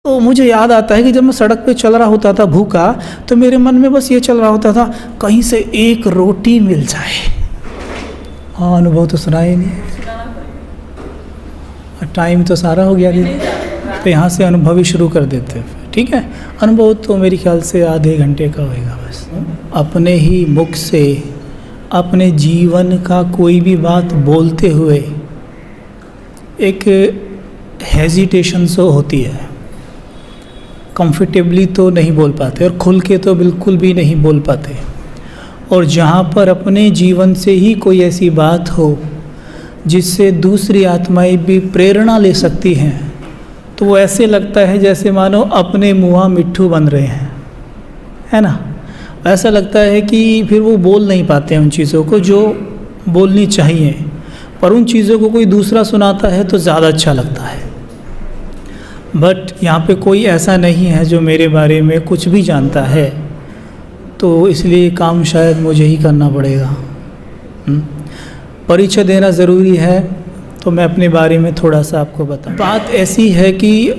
तो मुझे याद आता है कि जब मैं सड़क पे चल रहा होता था भूखा, तो मेरे मन में बस ये चल रहा होता था, कहीं से एक रोटी मिल जाए। हाँ, अनुभव तो सुना ही नहीं, टाइम तो सारा हो गया दीदी, तो यहाँ से अनुभव ही शुरू कर देते हैं। ठीक है, अनुभव तो मेरे ख्याल से आधे घंटे का होएगा बस। अपने ही मुख से अपने जीवन का कोई भी बात बोलते हुए एक हेजिटेशन सो होती है, कंफर्टेबली तो नहीं बोल पाते और खुल के तो बिल्कुल भी नहीं बोल पाते। और जहाँ पर अपने जीवन से ही कोई ऐसी बात हो जिससे दूसरी आत्माएं भी प्रेरणा ले सकती हैं, तो वो ऐसे लगता है जैसे मानो अपने मुँह मिट्ठू बन रहे हैं, है ना। ऐसा लगता है कि फिर वो बोल नहीं पाते हैं उन चीज़ों को जो बोलनी चाहिए, पर उन चीज़ों को कोई दूसरा सुनाता है तो ज़्यादा अच्छा लगता है। बट यहाँ पे कोई ऐसा नहीं है जो मेरे बारे में कुछ भी जानता है, तो इसलिए काम शायद मुझे ही करना पड़ेगा। परिचय देना ज़रूरी है, तो मैं अपने बारे में थोड़ा सा आपको बताऊँ। बात ऐसी है कि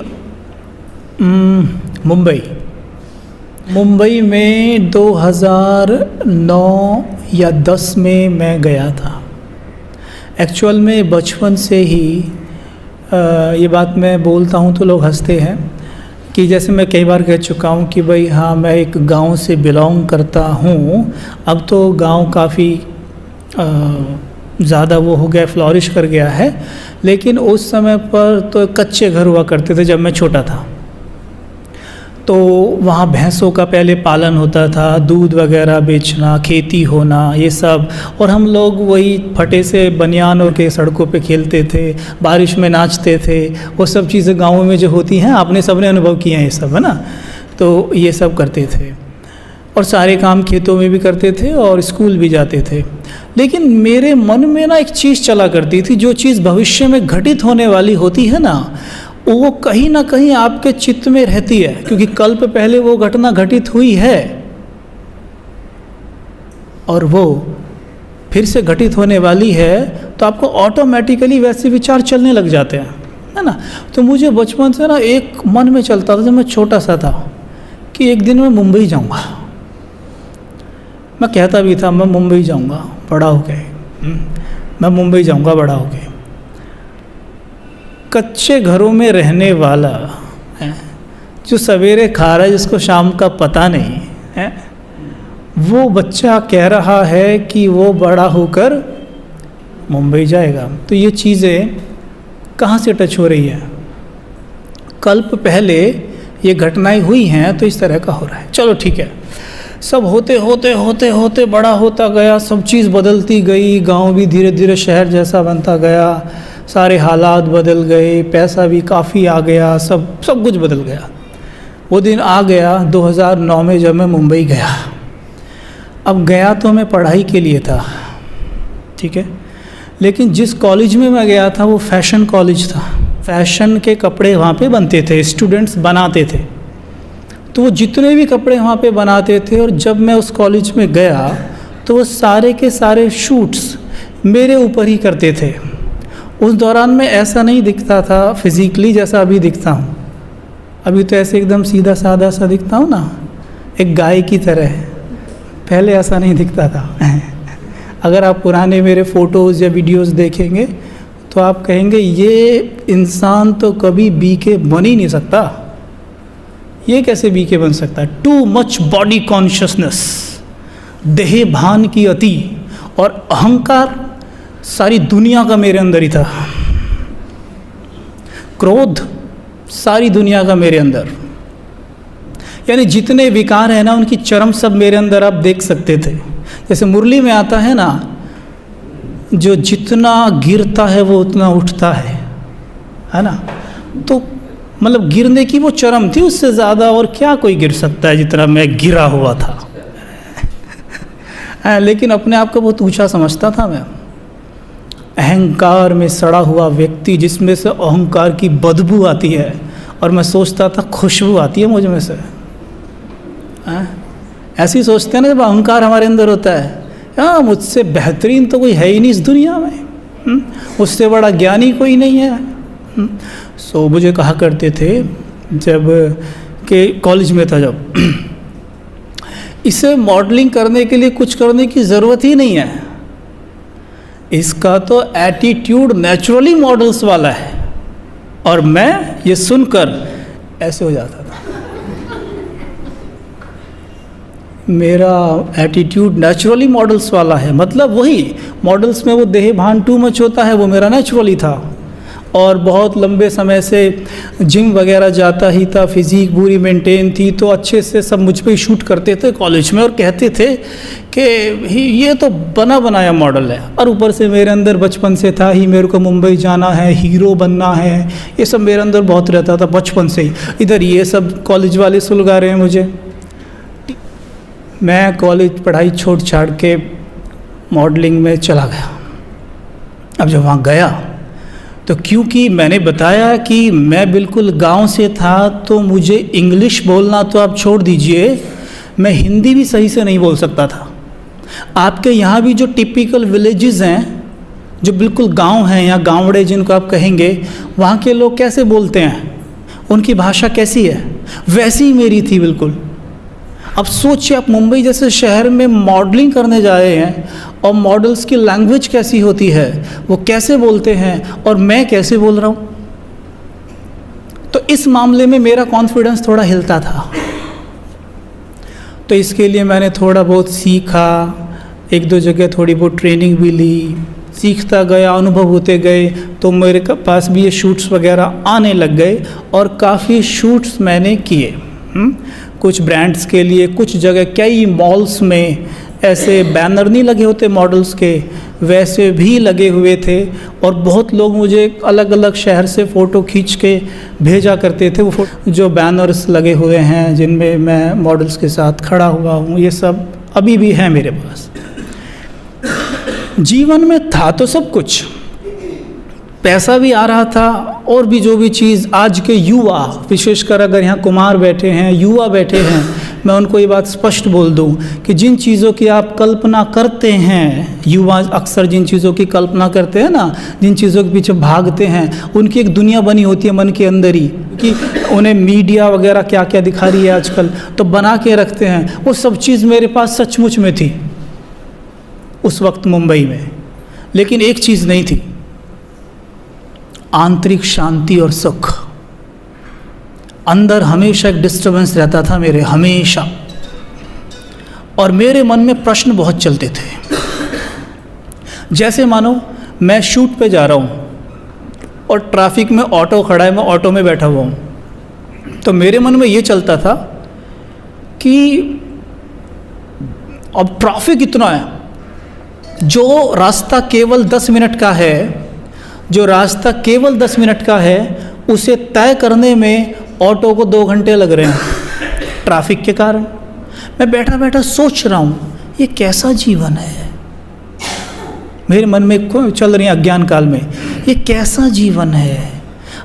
मुंबई में 2009 या 10 में मैं गया था। एक्चुअल में बचपन से ही ये बात मैं बोलता हूँ तो लोग हंसते हैं कि जैसे मैं कई बार कह चुका हूँ कि भाई हाँ, मैं एक गांव से बिलोंग करता हूँ। अब तो गांव काफ़ी ज़्यादा वो हो गया, फ्लॉरिश कर गया है, लेकिन उस समय पर तो कच्चे घर हुआ करते थे जब मैं छोटा था। तो वहाँ भैंसों का पहले पालन होता था, दूध वगैरह बेचना, खेती होना, ये सब। और हम लोग वही फटे से बनियान और के सड़कों पे खेलते थे, बारिश में नाचते थे। वो सब चीज़ें गाँव में जो होती हैं, आपने सबने अनुभव किए हैं ये सब, है ना। तो ये सब करते थे और सारे काम खेतों में भी करते थे और स्कूल भी जाते थे। लेकिन मेरे मन में ना एक चीज़ चला करती थी, जो चीज़ भविष्य में घटित होने वाली होती है ना, वो कहीं ना कहीं आपके चित्त में रहती है, क्योंकि कल्प पहले वो घटना घटित हुई है और वो फिर से घटित होने वाली है, तो आपको ऑटोमेटिकली वैसे विचार चलने लग जाते हैं, है ना। तो मुझे बचपन से ना एक मन में चलता था जब मैं छोटा सा था कि एक दिन मैं मुंबई जाऊंगा। मैं कहता भी था मैं मुंबई जाऊंगा बड़ा हो गए, मैं मुंबई जाऊंगा बड़ा हो गए। कच्चे घरों में रहने वाला है, जो सवेरे खा रहा है जिसको शाम का पता नहीं है, वो बच्चा कह रहा है कि वो बड़ा होकर मुंबई जाएगा। तो ये चीज़ें कहाँ से टच हो रही है? कल्प पहले ये घटनाएं हुई हैं, तो इस तरह का हो रहा है। चलो ठीक है, सब होते होते होते होते बड़ा होता गया, सब चीज़ बदलती गई, गांव भी धीरे धीरे शहर जैसा बनता गया, सारे हालात बदल गए, पैसा भी काफ़ी आ गया, सब कुछ बदल गया। वो दिन आ गया 2009 में जब मैं मुंबई गया। अब गया तो मैं पढ़ाई के लिए था, ठीक है, लेकिन जिस कॉलेज में मैं गया था वो फैशन कॉलेज था। फैशन के कपड़े वहाँ पे बनते थे, स्टूडेंट्स बनाते थे। तो वो जितने भी कपड़े वहाँ पे बनाते थे, और जब मैं उस कॉलेज में गया तो वो सारे के सारे शूट्स मेरे ऊपर ही करते थे। उस दौरान मैं ऐसा नहीं दिखता था फिज़िकली जैसा अभी दिखता हूँ। अभी तो ऐसे एकदम सीधा साधा सा दिखता हूँ ना, एक गाय की तरह। पहले ऐसा नहीं दिखता था। अगर आप पुराने मेरे फ़ोटोज़ या वीडियोज़ देखेंगे तो आप कहेंगे ये इंसान तो कभी बीके बन ही नहीं सकता, ये कैसे बीके बन सकता है। टू मच बॉडी कॉन्शियसनेस, देह भान की अति और अहंकार सारी दुनिया का मेरे अंदर ही था। क्रोध सारी दुनिया का मेरे अंदर, यानी जितने विकार हैं ना उनकी चरम सब मेरे अंदर आप देख सकते थे। जैसे मुरली में आता है ना, जो जितना गिरता है वो उतना उठता है ना। तो मतलब गिरने की वो चरम थी, उससे ज़्यादा और क्या कोई गिर सकता है जितना मैं गिरा हुआ था। लेकिन अपने आप को बहुत ऊंचा समझता था मैं। अहंकार में सड़ा हुआ व्यक्ति जिसमें से अहंकार की बदबू आती है, और मैं सोचता था खुशबू आती है मुझ में से। ऐसे ही सोचते हैं ना जब अहंकार हमारे अंदर होता है, हाँ मुझसे बेहतरीन तो कोई है ही नहीं इस दुनिया में, मुझसे बड़ा ज्ञानी कोई नहीं है। सो मुझे कहा करते थे जब के कॉलेज में था जब। इसे मॉडलिंग करने के लिए कुछ करने की ज़रूरत ही नहीं है, इसका तो एटीट्यूड नेचुरली मॉडल्स वाला है। और मैं ये सुनकर ऐसे हो जाता था, मेरा एटीट्यूड नेचुरली मॉडल्स वाला है, मतलब वही मॉडल्स में वो देह भान टू मच होता है, वो मेरा नेचुरली था। और बहुत लंबे समय से जिम वगैरह जाता ही था, फिज़िक पूरी मेंटेन थी, तो अच्छे से सब मुझ पे शूट करते थे कॉलेज में और कहते थे कि ये तो बना बनाया मॉडल है। और ऊपर से मेरे अंदर बचपन से था ही, मेरे को मुंबई जाना है, हीरो बनना है, ये सब मेरे अंदर बहुत रहता था बचपन से ही। इधर ये सब कॉलेज वाले सुलगा रहे हैं मुझे। मैं कॉलेज पढ़ाई छोड़ छाड़ के मॉडलिंग में चला गया। अब जब वहाँ गया तो क्योंकि मैंने बताया कि मैं बिल्कुल गांव से था, तो मुझे इंग्लिश बोलना तो आप छोड़ दीजिए, मैं हिंदी भी सही से नहीं बोल सकता था। आपके यहाँ भी जो टिपिकल विलेजेस हैं, जो बिल्कुल गांव हैं या गांवड़े जिनको आप कहेंगे, वहाँ के लोग कैसे बोलते हैं, उनकी भाषा कैसी है, वैसी ही मेरी थी बिल्कुल। अब सोचिए, आप मुंबई जैसे शहर में मॉडलिंग करने जा रहे हैं और मॉडल्स की लैंग्वेज कैसी होती है, वो कैसे बोलते हैं और मैं कैसे बोल रहा हूँ। तो इस मामले में मेरा कॉन्फिडेंस थोड़ा हिलता था। तो इसके लिए मैंने थोड़ा बहुत सीखा, एक दो जगह थोड़ी बहुत ट्रेनिंग भी ली, सीखता गया, अनुभव होते गए, तो मेरे पास भी ये शूट्स वगैरह आने लग गए और काफ़ी शूट्स मैंने किए। कुछ ब्रांड्स के लिए, कुछ जगह कई मॉल्स में ऐसे बैनर नहीं लगे होते मॉडल्स के, वैसे भी लगे हुए थे। और बहुत लोग मुझे अलग अलग शहर से फ़ोटो खींच के भेजा करते थे। वो जो बैनर्स लगे हुए हैं जिनमें मैं मॉडल्स के साथ खड़ा हुआ हूँ, ये सब अभी भी है मेरे पास। जीवन में था तो सब कुछ, पैसा भी आ रहा था और भी जो भी चीज़। आज के युवा, विशेषकर अगर यहाँ कुमार बैठे हैं, युवा बैठे हैं, मैं उनको ये बात स्पष्ट बोल दूँ कि जिन चीज़ों की आप कल्पना करते हैं, युवा अक्सर जिन चीज़ों की कल्पना करते हैं ना, जिन चीज़ों के पीछे भागते हैं, उनकी एक दुनिया बनी होती है मन के अंदर ही, कि उन्हें मीडिया वगैरह क्या क्या दिखा रही है आजकल, तो बना के रखते हैं। वो सब चीज़ मेरे पास सचमुच में थी उस वक्त मुंबई में, लेकिन एक चीज़ नहीं थी, आंतरिक शांति और सुख। अंदर हमेशा एक डिस्टर्बेंस रहता था मेरे, हमेशा। और मेरे मन में प्रश्न बहुत चलते थे। जैसे मानो मैं शूट पे जा रहा हूँ और ट्रैफिक में ऑटो खड़ा है, मैं ऑटो में बैठा हुआ हूँ, तो मेरे मन में ये चलता था कि अब ट्रैफिक इतना है, जो रास्ता केवल 10 मिनट का है, जो रास्ता केवल 10 मिनट का है, उसे तय करने में ऑटो को 2 घंटे लग रहे हैं ट्रैफिक के कारण। मैं बैठा बैठा सोच रहा हूँ, ये कैसा जीवन है। मेरे मन में चल रही है अज्ञान काल में, ये कैसा जीवन है।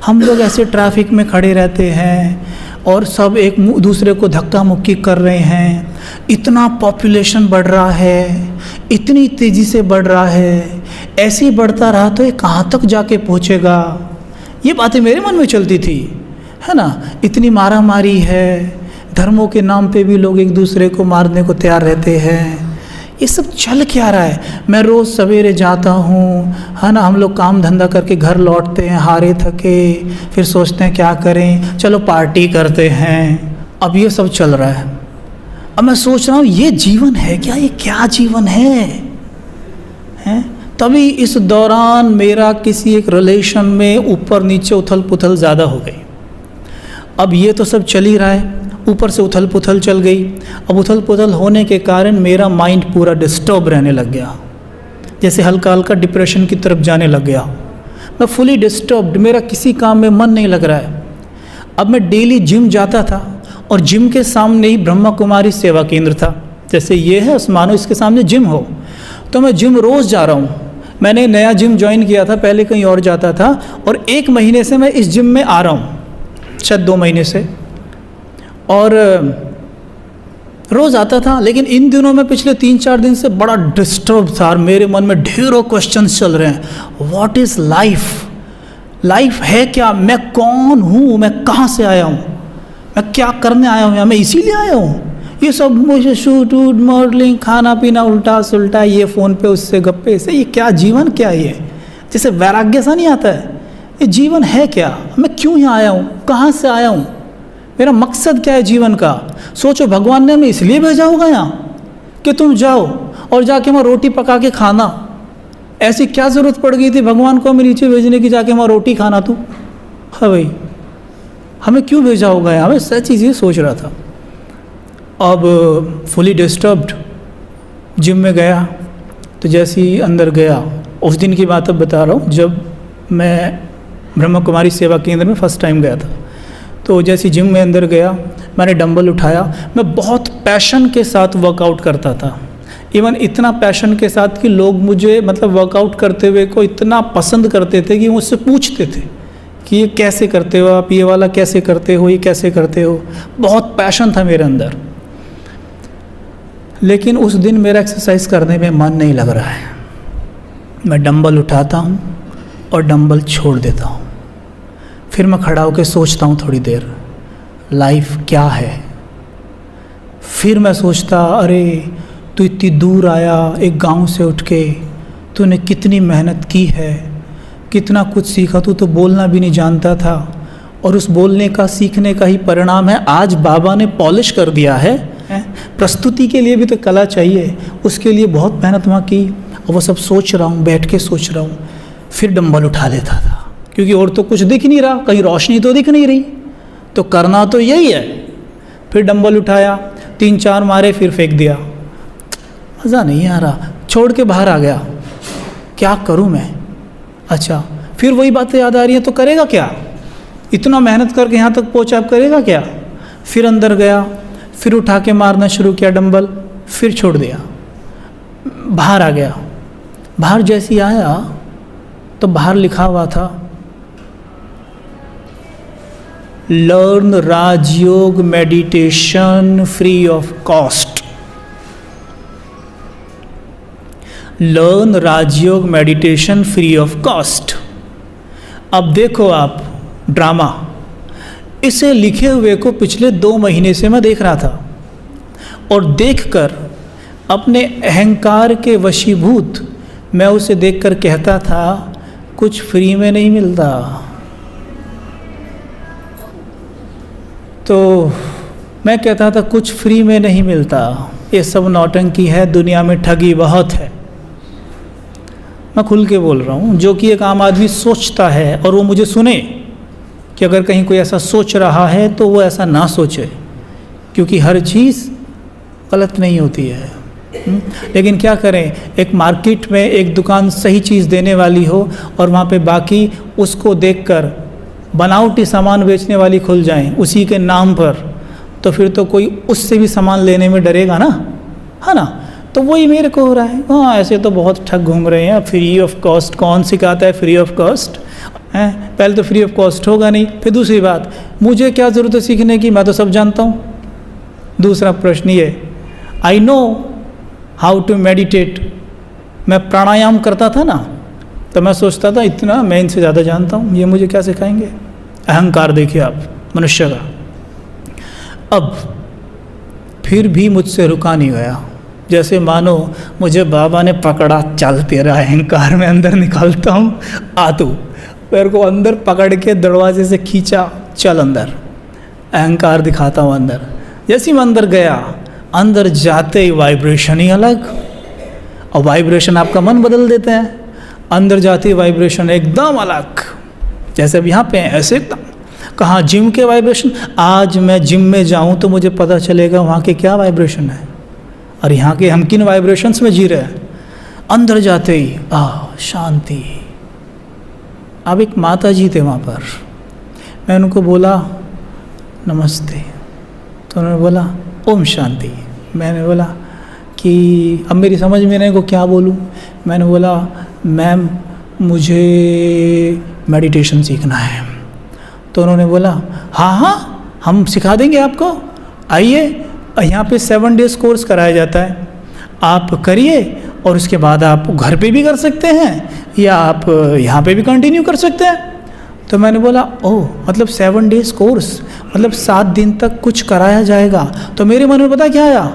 हम लोग ऐसे ट्रैफिक में खड़े रहते हैं और सब एक दूसरे को धक्का मुक्की कर रहे हैं। इतना पॉपुलेशन बढ़ रहा है, इतनी तेज़ी से बढ़ रहा है, ऐसे ही बढ़ता रहा तो ये कहाँ तक जाके पहुँचेगा। ये बातें मेरे मन में चलती थी, है ना। इतनी मारा मारी है, धर्मों के नाम पे भी लोग एक दूसरे को मारने को तैयार रहते हैं। ये सब चल क्या रहा है। मैं रोज़ सवेरे जाता हूँ, है ना, हम लोग काम धंधा करके घर लौटते हैं हारे थके, फिर सोचते हैं क्या करें, चलो पार्टी करते हैं। अब ये सब चल रहा है। अब मैं सोच रहा हूँ ये जीवन है क्या, ये क्या जीवन है? तभी इस दौरान मेरा किसी एक रिलेशन में ऊपर नीचे उथल पुथल ज़्यादा हो गई। अब ये तो सब चल ही रहा है, ऊपर से उथल पुथल चल गई। अब उथल पुथल होने के कारण मेरा माइंड पूरा डिस्टर्ब रहने लग गया, जैसे हल्का हल्का डिप्रेशन की तरफ जाने लग गया। मैं फुली डिस्टर्ब्ड, मेरा किसी काम में मन नहीं लग रहा है। अब मैं डेली जिम जाता था और जिम के सामने ही ब्रह्मा कुमारी सेवा केंद्र था, जैसे ये है मानो इसके सामने जिम हो। तो मैं जिम रोज़ जा रहा हूँ। मैंने नया जिम ज्वाइन किया था, पहले कहीं और जाता था, और 1 महीने से मैं इस जिम में आ रहा हूँ, शायद 2 महीने से, और रोज़ आता था। लेकिन इन दिनों में पिछले 3-4 दिन से बड़ा डिस्टर्ब था और मेरे मन में ढेरों क्वेश्चंस चल रहे हैं। What is life? लाइफ है क्या? मैं कौन हूँ? मैं कहाँ से आया हूँ? मैं क्या करने आया हूँ यहाँ, मैं इसीलिए आया हूँ। ये सब मुझे शूट वूट मॉडलिंग खाना पीना उल्टा सुल्टा, ये फ़ोन पे उससे गप्पे से, ये क्या जीवन क्या है ये? जैसे वैराग्य सा नहीं आता है, ये जीवन है क्या? मैं क्यों यहाँ आया हूँ, कहाँ से आया हूँ, मेरा मकसद क्या है जीवन का? सोचो, भगवान ने हमें इसलिए भेजा होगा यहाँ कि तुम जाओ और जाके वहाँ रोटी पका के खाना। ऐसी क्या ज़रूरत पड़ गई थी भगवान को हमें नीचे भेजने की, जाके वहाँ रोटी खाना तू? हाँ भाई, हमें क्यों भेजा होगा यहाँ? मैं सच चीज़ ये सोच रहा था। अब फुली डिस्टर्ब्ड जिम में गया, तो जैसे ही अंदर गया, उस दिन की बात अब बता रहा हूँ जब मैं ब्रह्मा कुमारी सेवा केंद्र में फ़र्स्ट टाइम गया था। तो जैसे जिम में अंदर गया, मैंने डंबल उठाया। मैं बहुत पैशन के साथ वर्कआउट करता था, इवन इतना पैशन के साथ कि लोग मुझे मतलब वर्कआउट करते हुए को इतना पसंद करते थे कि मुझसे पूछते थे कि ये कैसे करते हो आप, ये वाला कैसे करते हो, ये कैसे करते हो। बहुत पैशन था मेरे अंदर। लेकिन उस दिन मेरा एक्सरसाइज करने में मन नहीं लग रहा है। मैं डंबल उठाता हूँ और डंबल छोड़ देता हूँ। फिर मैं खड़ा होकर सोचता हूँ थोड़ी देर, लाइफ क्या है। फिर मैं सोचता, अरे तू इतनी दूर आया एक गांव से उठ के, तूने कितनी मेहनत की है, कितना कुछ सीखा। तू तो बोलना भी नहीं जानता था, और उस बोलने का सीखने का ही परिणाम है आज बाबा ने पॉलिश कर दिया है। प्रस्तुति के लिए भी तो कला चाहिए, उसके लिए बहुत मेहनत वहाँ की। और वो सब सोच रहा हूँ, बैठ के सोच रहा हूँ। फिर डंबल उठा लेता था, क्योंकि और तो कुछ दिख नहीं रहा, कहीं रोशनी तो दिख नहीं रही, तो करना तो यही है। फिर डंबल उठाया, 3-4 मारे, फिर फेंक दिया। मज़ा नहीं आ रहा, छोड़ के बाहर आ गया। क्या करूँ मैं? अच्छा, फिर वही बातें याद आ रही हैं, तो करेगा क्या? इतना मेहनत करके यहाँ तक पहुँचा, अब करेगा क्या? फिर अंदर गया, फिर उठा के मारना शुरू किया डंबल, फिर छोड़ दिया। बाहर आ गया। बाहर जैसे ही आया तो बाहर लिखा हुआ था, learn Rajyoga meditation free of cost. Learn Rajyoga meditation free of cost. अब देखो आप ड्रामा, इसे लिखे हुए को पिछले 2 महीने से मैं देख रहा था, और देखकर अपने अहंकार के वशीभूत मैं उसे देखकर कहता था, कुछ फ्री में नहीं मिलता। तो मैं कहता था कुछ फ्री में नहीं मिलता, ये सब नौटंकी है, दुनिया में ठगी बहुत है। मैं खुल के बोल रहा हूँ, जो कि एक आम आदमी सोचता है और वो मुझे सुने कि अगर कहीं कोई ऐसा सोच रहा है तो वो ऐसा ना सोचे, क्योंकि हर चीज़ गलत नहीं होती है। लेकिन क्या करें, एक मार्केट में एक दुकान सही चीज़ देने वाली हो और वहाँ पे बाकी उसको देखकर बनावटी सामान बेचने वाली खुल जाएं उसी के नाम पर, तो फिर तो कोई उससे भी सामान लेने में डरेगा ना, है ना? तो वही मेरे को हो रहा है। हाँ, ऐसे तो बहुत ठग घूम रहे हैं। फ्री ऑफ कॉस्ट कौन सिखाता है? फ्री ऑफ कॉस्ट है? पहले तो फ्री ऑफ कॉस्ट होगा नहीं, फिर दूसरी बात, मुझे क्या ज़रूरत है सीखने की, मैं तो सब जानता हूँ। दूसरा प्रश्न ये, I know how to meditate. मैं प्राणायाम करता था ना, तो मैं सोचता था इतना मैं इनसे ज़्यादा जानता हूँ, ये मुझे क्या सिखाएंगे। अहंकार देखिए आप मनुष्य का। अब फिर भी मुझसे रुका नहीं गया, जैसे मानो मुझे बाबा ने पकड़ा, चल तेरा अहंकार में अंदर निकालता हूँ, आ तू। पैर को अंदर पकड़ के दरवाजे से खींचा, चल अंदर, अहंकार दिखाता हूँ अंदर। जैसे मैं अंदर गया, अंदर जाते ही वाइब्रेशन ही अलग, और वाइब्रेशन आपका मन बदल देते हैं। अंदर जाते ही वाइब्रेशन एकदम अलग, जैसे अब यहाँ पे हैं ऐसे एकदम। कहाँ जिम के वाइब्रेशन, आज मैं जिम में जाऊँ तो मुझे पता चलेगा वहाँ के क्या वाइब्रेशन है, और यहाँ के हम किन वाइब्रेशंस में जी रहे हैं। अंदर जाते ही शांति। अब एक माता जी थे वहाँ पर, मैं उनको बोला नमस्ते, तो उन्होंने बोला ओम शांति। मैंने बोला कि अब मेरी समझ में नहीं को क्या बोलूँ। मैंने बोला मैम मुझे मेडिटेशन सीखना है। तो उन्होंने बोला हाँ हम सिखा देंगे आपको, आइए, यहाँ पे 7 डेज़ कोर्स कराया जाता है, आप करिए, और उसके बाद आप घर पे भी कर सकते हैं या आप यहाँ पे भी कंटिन्यू कर सकते हैं। तो मैंने बोला ओह मतलब 7 डेज़ कोर्स, मतलब 7 दिन तक कुछ कराया जाएगा। तो मेरे मन में पता क्या आया,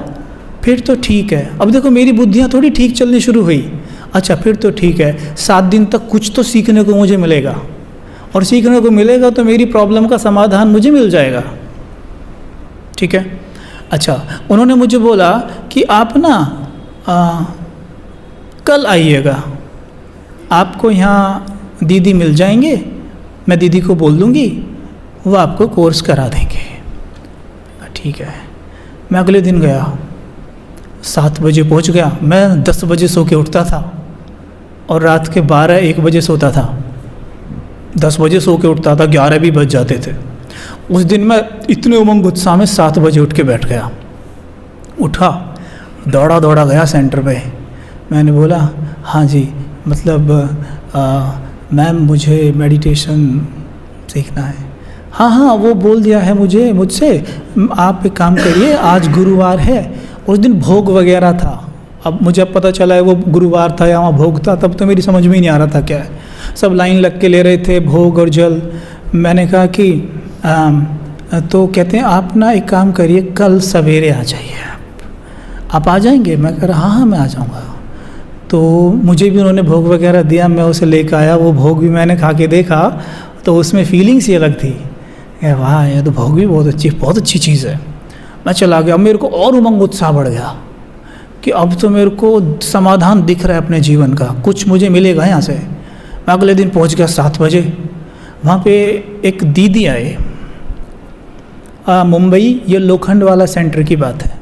फिर तो ठीक है। अब देखो मेरी बुद्धियाँ थोड़ी ठीक चलनी शुरू हुई। अच्छा फिर तो ठीक है, 7 दिन तक कुछ तो सीखने को मुझे मिलेगा, और सीखने को मिलेगा तो मेरी प्रॉब्लम का समाधान मुझे मिल जाएगा। ठीक है। अच्छा उन्होंने मुझे बोला कि आप ना कल आइएगा, आपको यहाँ दीदी मिल जाएंगे, मैं दीदी को बोल दूँगी, वो आपको कोर्स करा देंगे। ठीक है। मैं अगले दिन गया, 7 बजे पहुँच गया। मैं 10 बजे सो के उठता था और रात के 12-1 बजे सोता था। 10 बजे सो के उठता था, 11 भी बज जाते थे। उस दिन मैं इतने उमंग उत्साह में 7 बजे उठ के बैठ गया। उठा, दौड़ा दौड़ा गया सेंटर पे। मैंने बोला हाँ जी मतलब मैम मुझे मेडिटेशन सीखना है। हाँ हाँ वो बोल दिया है मुझसे आप एक काम करिए, आज गुरुवार है। उस दिन भोग वगैरह था। अब मुझे अब पता चला है वो गुरुवार था या वहाँ भोग था, तब तो मेरी समझ में ही नहीं आ रहा था क्या है। सब लाइन लग के ले रहे थे भोग और जल। मैंने कहा कि तो कहते हैं आप ना एक काम करिए, कल सवेरे आ जाइए, आप आ जाएंगे? मैं कह रहा हाँ मैं आ जाऊँगा। तो मुझे भी उन्होंने भोग वगैरह दिया, मैं उसे लेकर आया। वो भोग भी मैंने खा के देखा तो उसमें फीलिंग्स ही अलग थी। वाह ये तो भोग भी बहुत अच्छी चीज़ है। मैं चला गया। मेरे को और उमंग उत्साह बढ़ गया कि अब तो मेरे को समाधान दिख रहा है अपने जीवन का, कुछ मुझे मिलेगा यहाँ से। मैं अगले दिन पहुँच गया 7 बजे। वहाँ पे एक दीदी आए, मुंबई, ये लोखंड वाला सेंटर की बात है,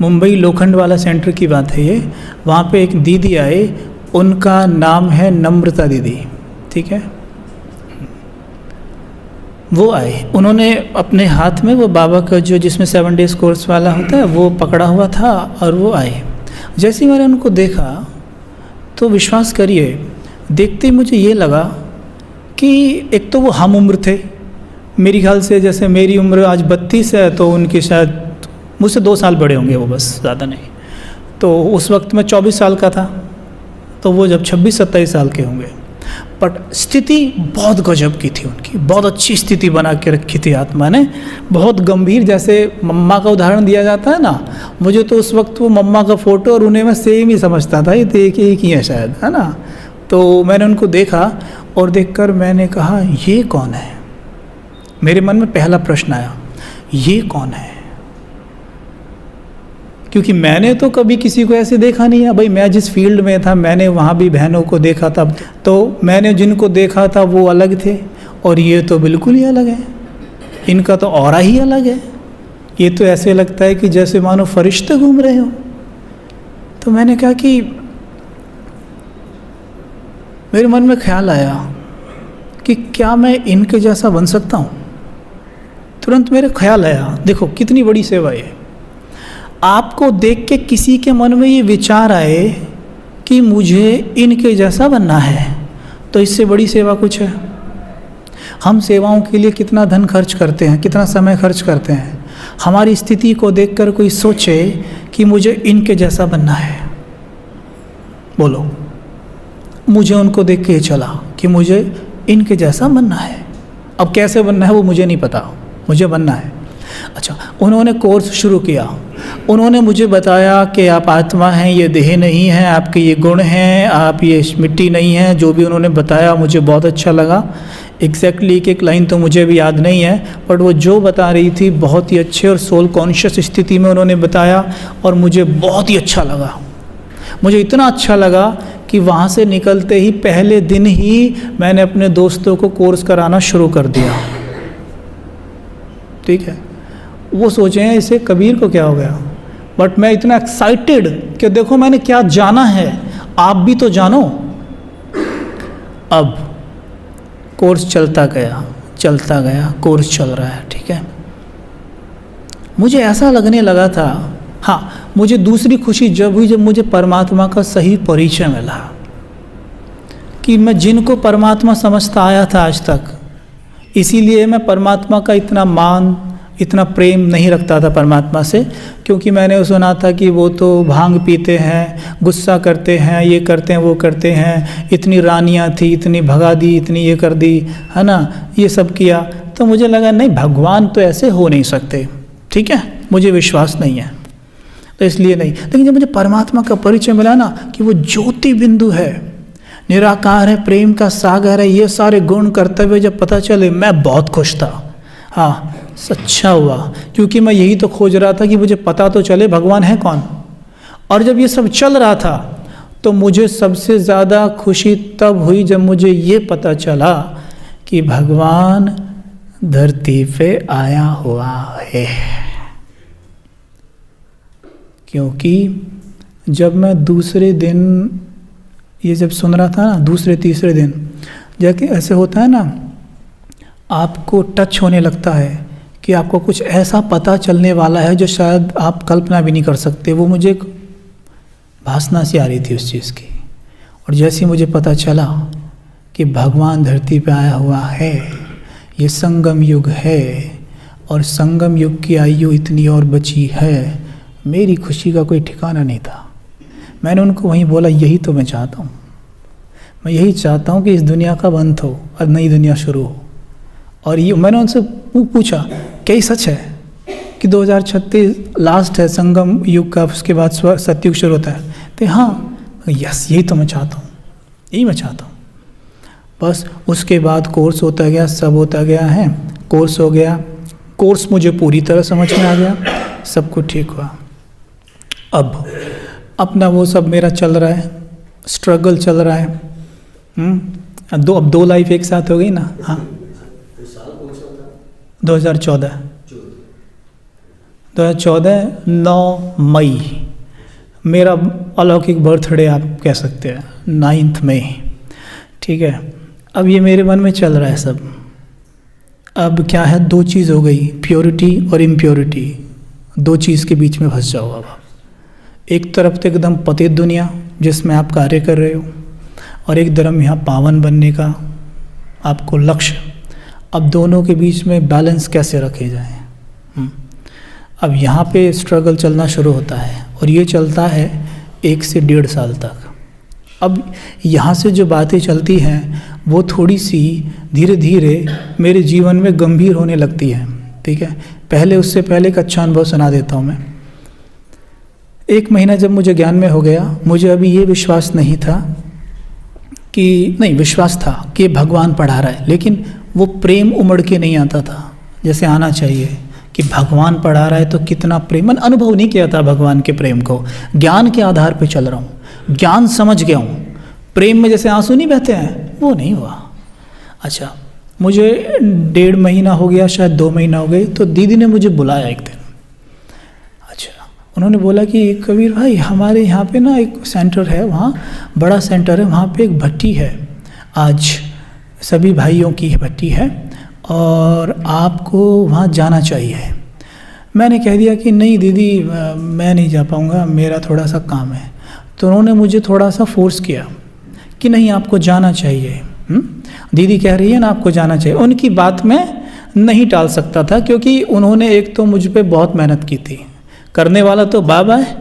मुंबई लोखंड वाला सेंटर की बात है ये। वहाँ पे एक दीदी आए, उनका नाम है नम्रता दीदी। ठीक है। वो आए, उन्होंने अपने हाथ में वो बाबा का जो जिसमें 7 डेज़ कोर्स वाला होता है वो पकड़ा हुआ था, और वो आए। जैसे ही मैंने उनको देखा तो विश्वास करिए, देखते ही मुझे ये लगा कि एक तो वो हम उम्र थे, मेरी ख्याल से जैसे मेरी उम्र आज 32 है तो उनकी शायद मुझसे 2 साल बड़े होंगे वो, बस ज़्यादा नहीं। तो उस वक्त मैं 24 साल का था, तो वो जब 26-27 साल के होंगे। बट स्थिति बहुत गजब की थी उनकी, बहुत अच्छी स्थिति बना के रखी थी आत्मा ने, बहुत गंभीर। जैसे मम्मा का उदाहरण दिया जाता है ना, मुझे तो उस वक्त वो मम्मा का फ़ोटो और उन्हें मैं सेम ही समझता था, ये तो एक ही है शायद, है ना। तो मैंने उनको देखा और देखकर मैंने कहा ये कौन है। मेरे मन में पहला प्रश्न आया, ये कौन है, क्योंकि मैंने तो कभी किसी को ऐसे देखा नहीं है। भाई मैं जिस फील्ड में था मैंने वहाँ भी बहनों को देखा था, तो मैंने जिनको देखा था वो अलग थे, और ये तो बिल्कुल ही अलग है, इनका तो ऑरा ही अलग है। ये तो ऐसे लगता है कि जैसे मानो फरिश्ते घूम रहे हो। तो मैंने कहा कि मेरे मन में ख्याल आया कि क्या मैं इनके जैसा बन सकता हूँ। तुरंत मेरे ख्याल आया, देखो कितनी बड़ी सेवा है। आपको देख के किसी के मन में ये विचार आए कि मुझे इनके जैसा बनना है, तो इससे बड़ी सेवा कुछ है। हम सेवाओं के लिए कितना धन खर्च करते हैं, कितना समय खर्च करते हैं। हमारी स्थिति को देखकर कोई सोचे कि मुझे इनके जैसा बनना है, बोलो, मुझे उनको देख के चला कि मुझे इनके जैसा बनना है। अब कैसे बनना है वो मुझे नहीं पता, मुझे बनना है। अच्छा, उन्होंने कोर्स शुरू किया। उन्होंने मुझे बताया कि आप आत्मा हैं, ये देह नहीं है, आपके ये गुण हैं, आप ये मिट्टी नहीं हैं। जो भी उन्होंने बताया मुझे बहुत अच्छा लगा। एग्जैक्टली एक लाइन तो मुझे भी याद नहीं है, बट वो जो बता रही थी बहुत ही अच्छे और सोल कॉन्शियस स्थिति में उन्होंने बताया, और मुझे बहुत ही अच्छा लगा। मुझे इतना अच्छा लगा कि वहाँ से निकलते ही पहले दिन ही मैंने अपने दोस्तों को कोर्स कराना शुरू कर दिया। ठीक है। वो सोचे हैं इसे कबीर को क्या हो गया, बट मैं इतना एक्साइटेड कि देखो मैंने क्या जाना है, आप भी तो जानो। अब कोर्स चलता गया, कोर्स चल रहा है। ठीक है। मुझे ऐसा लगने लगा था, हाँ, मुझे दूसरी खुशी जब हुई जब मुझे परमात्मा का सही परिचय मिला, कि मैं जिनको परमात्मा समझता आया था आज तक, इसीलिए मैं परमात्मा का इतना मान, इतना प्रेम नहीं रखता था परमात्मा से, क्योंकि मैंने सुना था कि वो तो भांग पीते हैं, गुस्सा करते हैं, ये करते हैं वो करते हैं, इतनी रानियाँ थी, इतनी भगा दी, इतनी ये कर दी, है ना, ये सब किया। तो मुझे लगा नहीं, भगवान तो ऐसे हो नहीं सकते, ठीक है, मुझे विश्वास नहीं है, तो इसलिए नहीं। लेकिन जब मुझे परमात्मा का परिचय मिला ना कि वो ज्योति बिंदु है, निराकार है, प्रेम का सागर है, ये सारे गुण करते हुए जब पता चले, मैं बहुत खुश था। हाँ, सच्चा हुआ, क्योंकि मैं यही तो खोज रहा था कि मुझे पता तो चले भगवान है कौन। और जब ये सब चल रहा था तो मुझे सबसे ज़्यादा खुशी तब हुई जब मुझे ये पता चला कि भगवान धरती पे आया हुआ है। क्योंकि जब मैं दूसरे दिन ये जब सुन रहा था ना, दूसरे तीसरे दिन जाके ऐसे होता है ना, आपको टच होने लगता है कि आपको कुछ ऐसा पता चलने वाला है जो शायद आप कल्पना भी नहीं कर सकते। वो मुझे एक भासना सी आ रही थी उस चीज़ की। और जैसे मुझे पता चला कि भगवान धरती पे आया हुआ है, ये संगम युग है और संगम युग की आयु इतनी और बची है, मेरी खुशी का कोई ठिकाना नहीं था। मैंने उनको वहीं बोला, यही तो मैं चाहता हूँ, मैं यही चाहता हूँ कि इस दुनिया का अंत हो और नई दुनिया शुरू हो। और ये मैंने उनसे पूछा, क्या ये सच है कि 2036 लास्ट है संगम युग का, उसके बाद सतयुग शुरू होता है? तो हाँ, यस, यही तो मैं चाहता हूँ, यही मैं चाहता हूँ। बस उसके बाद कोर्स होता गया, सब होता गया है, कोर्स हो गया, कोर्स मुझे पूरी तरह समझ में आ गया, सब कुछ ठीक हुआ। अब अपना वो सब मेरा चल रहा है, स्ट्रगल चल रहा है। अब दो लाइफ एक साथ हो गई ना। हाँ, 2014 9 मई मेरा अलौकिक बर्थडे आप कह सकते हैं, 9 मई, ठीक है। अब ये मेरे मन में चल रहा है सब। अब क्या है, दो चीज़ हो गई, प्योरिटी और इम्प्योरिटी, दो चीज़ के बीच में फंस जाओ। अब एक तरफ तो एकदम पतित दुनिया जिसमें आप कार्य कर रहे हो, और एक तरफ यहाँ पावन बनने का आपको लक्ष्य। अब दोनों के बीच में बैलेंस कैसे रखे जाएं? अब यहाँ पे स्ट्रगल चलना शुरू होता है और ये चलता है 1 से 1.5 साल तक। अब यहाँ से जो बातें चलती हैं वो थोड़ी सी धीरे धीरे मेरे जीवन में गंभीर होने लगती हैं, ठीक है। पहले उससे पहले एक अच्छा अनुभव सुना देता हूँ मैं। 1 महीना जब मुझे ज्ञान में हो गया, मुझे अभी ये विश्वास नहीं था कि, नहीं विश्वास था कि भगवान पढ़ा रहा है, लेकिन वो प्रेम उमड़ के नहीं आता था जैसे आना चाहिए कि भगवान पढ़ा रहा है तो कितना प्रेम। मैंने अनुभव नहीं किया था भगवान के प्रेम को, ज्ञान के आधार पे चल रहा हूँ, ज्ञान समझ गया हूँ। प्रेम में जैसे आंसू नहीं बहते हैं, वो नहीं हुआ। अच्छा, मुझे 1.5 महीना हो गया, शायद 2 महीना हो गए, तो दीदी ने मुझे बुलाया एक दिन। अच्छा, उन्होंने बोला कि कबीर भाई, हमारे यहाँ पे ना एक सेंटर है, वहाँ बड़ा सेंटर है, वहाँ पे एक भट्टी है, आज सभी भाइयों की भट्टी है और आपको वहाँ जाना चाहिए। मैंने कह दिया कि नहीं दीदी, मैं नहीं जा पाऊँगा, मेरा थोड़ा सा काम है। तो उन्होंने मुझे थोड़ा सा फोर्स किया कि नहीं, आपको जाना चाहिए। दीदी कह रही है ना आपको जाना चाहिए। उनकी बात मैं नहीं टाल सकता था, क्योंकि उन्होंने एक तो मुझ पे बहुत मेहनत की थी। करने वाला तो बाबा है,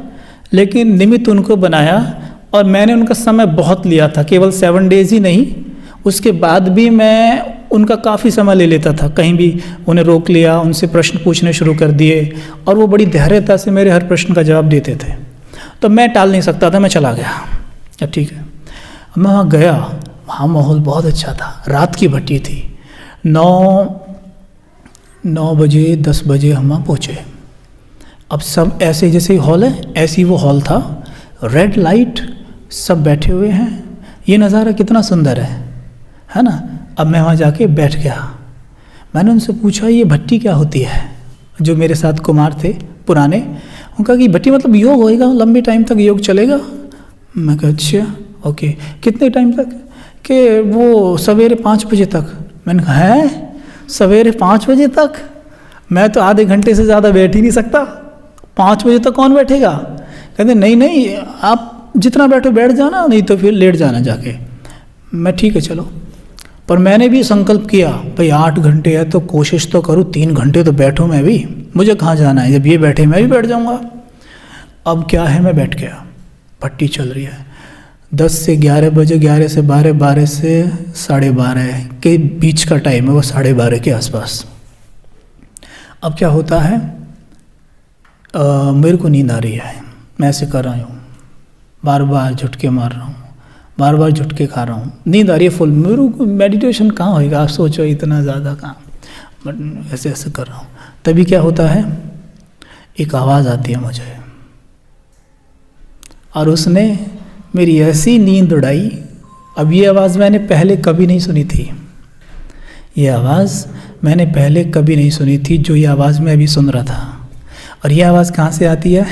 लेकिन निमित्त उनको बनाया, और मैंने उनका समय बहुत लिया था, केवल 7 डेज़ ही नहीं, उसके बाद भी मैं उनका काफ़ी समय ले लेता था। कहीं भी उन्हें रोक लिया, उनसे प्रश्न पूछने शुरू कर दिए, और वो बड़ी धैर्यता से मेरे हर प्रश्न का जवाब देते थे। तो मैं टाल नहीं सकता था, मैं चला गया। अब ठीक है, मैं वहाँ गया, वहाँ माहौल बहुत अच्छा था, रात की भट्टी थी। 9 बजे 10 बजे हम वहाँ पहुँचे। अब सब ऐसे जैसे हॉल है, ऐसे ही वो हॉल था, रेड लाइट, सब बैठे हुए हैं। ये नज़ारा कितना सुंदर है ना। अब मैं वहाँ जाके बैठ गया। मैंने उनसे पूछा, ये भट्टी क्या होती है? जो मेरे साथ कुमार थे पुराने, उन्होंने कहा कि भट्टी मतलब योग होएगा, लंबे टाइम तक योग चलेगा। मैं कहा अच्छा ओके, कितने टाइम तक? कि वो सवेरे 5 बजे तक। मैंने कहा है सवेरे 5 बजे तक? मैं तो आधे घंटे से ज़्यादा बैठ ही नहीं सकता, 5 बजे तक कौन बैठेगा? कहते नहीं, आप जितना बैठो बैठ जाना, नहीं तो फिर लेट जाना जाके। मैं ठीक है चलो। पर मैंने भी संकल्प किया भाई 8 घंटे है तो कोशिश तो करूँ 3 घंटे तो बैठूँ मैं भी, मुझे कहाँ जाना है, जब ये बैठे मैं भी बैठ जाऊँगा। अब क्या है, मैं बैठ गया, पट्टी चल रही है 10 से 11 बजे, 11 से 12, 12 से 12:30 के बीच का टाइम है, वो 12:30 के आसपास। अब क्या होता है, मेरे को नींद आ रही है, मैं ऐसे कर रहा हूँ, बार बार झटके मार रहा हूँ, बार बार झटके खा रहा हूँ, नींद आ रही है फुल। मेरे को मेडिटेशन कहाँ होएगा, आप सोचो इतना ज़्यादा काम, बट ऐसे ऐसे कर रहा हूँ। तभी क्या होता है, एक आवाज़ आती है मुझे, और उसने मेरी ऐसी नींद उड़ाई। अब ये आवाज़ मैंने पहले कभी नहीं सुनी थी, ये आवाज़ मैंने पहले कभी नहीं सुनी थी, जो ये आवाज़ मैं अभी सुन रहा था। और ये आवाज़ कहाँ से आती है,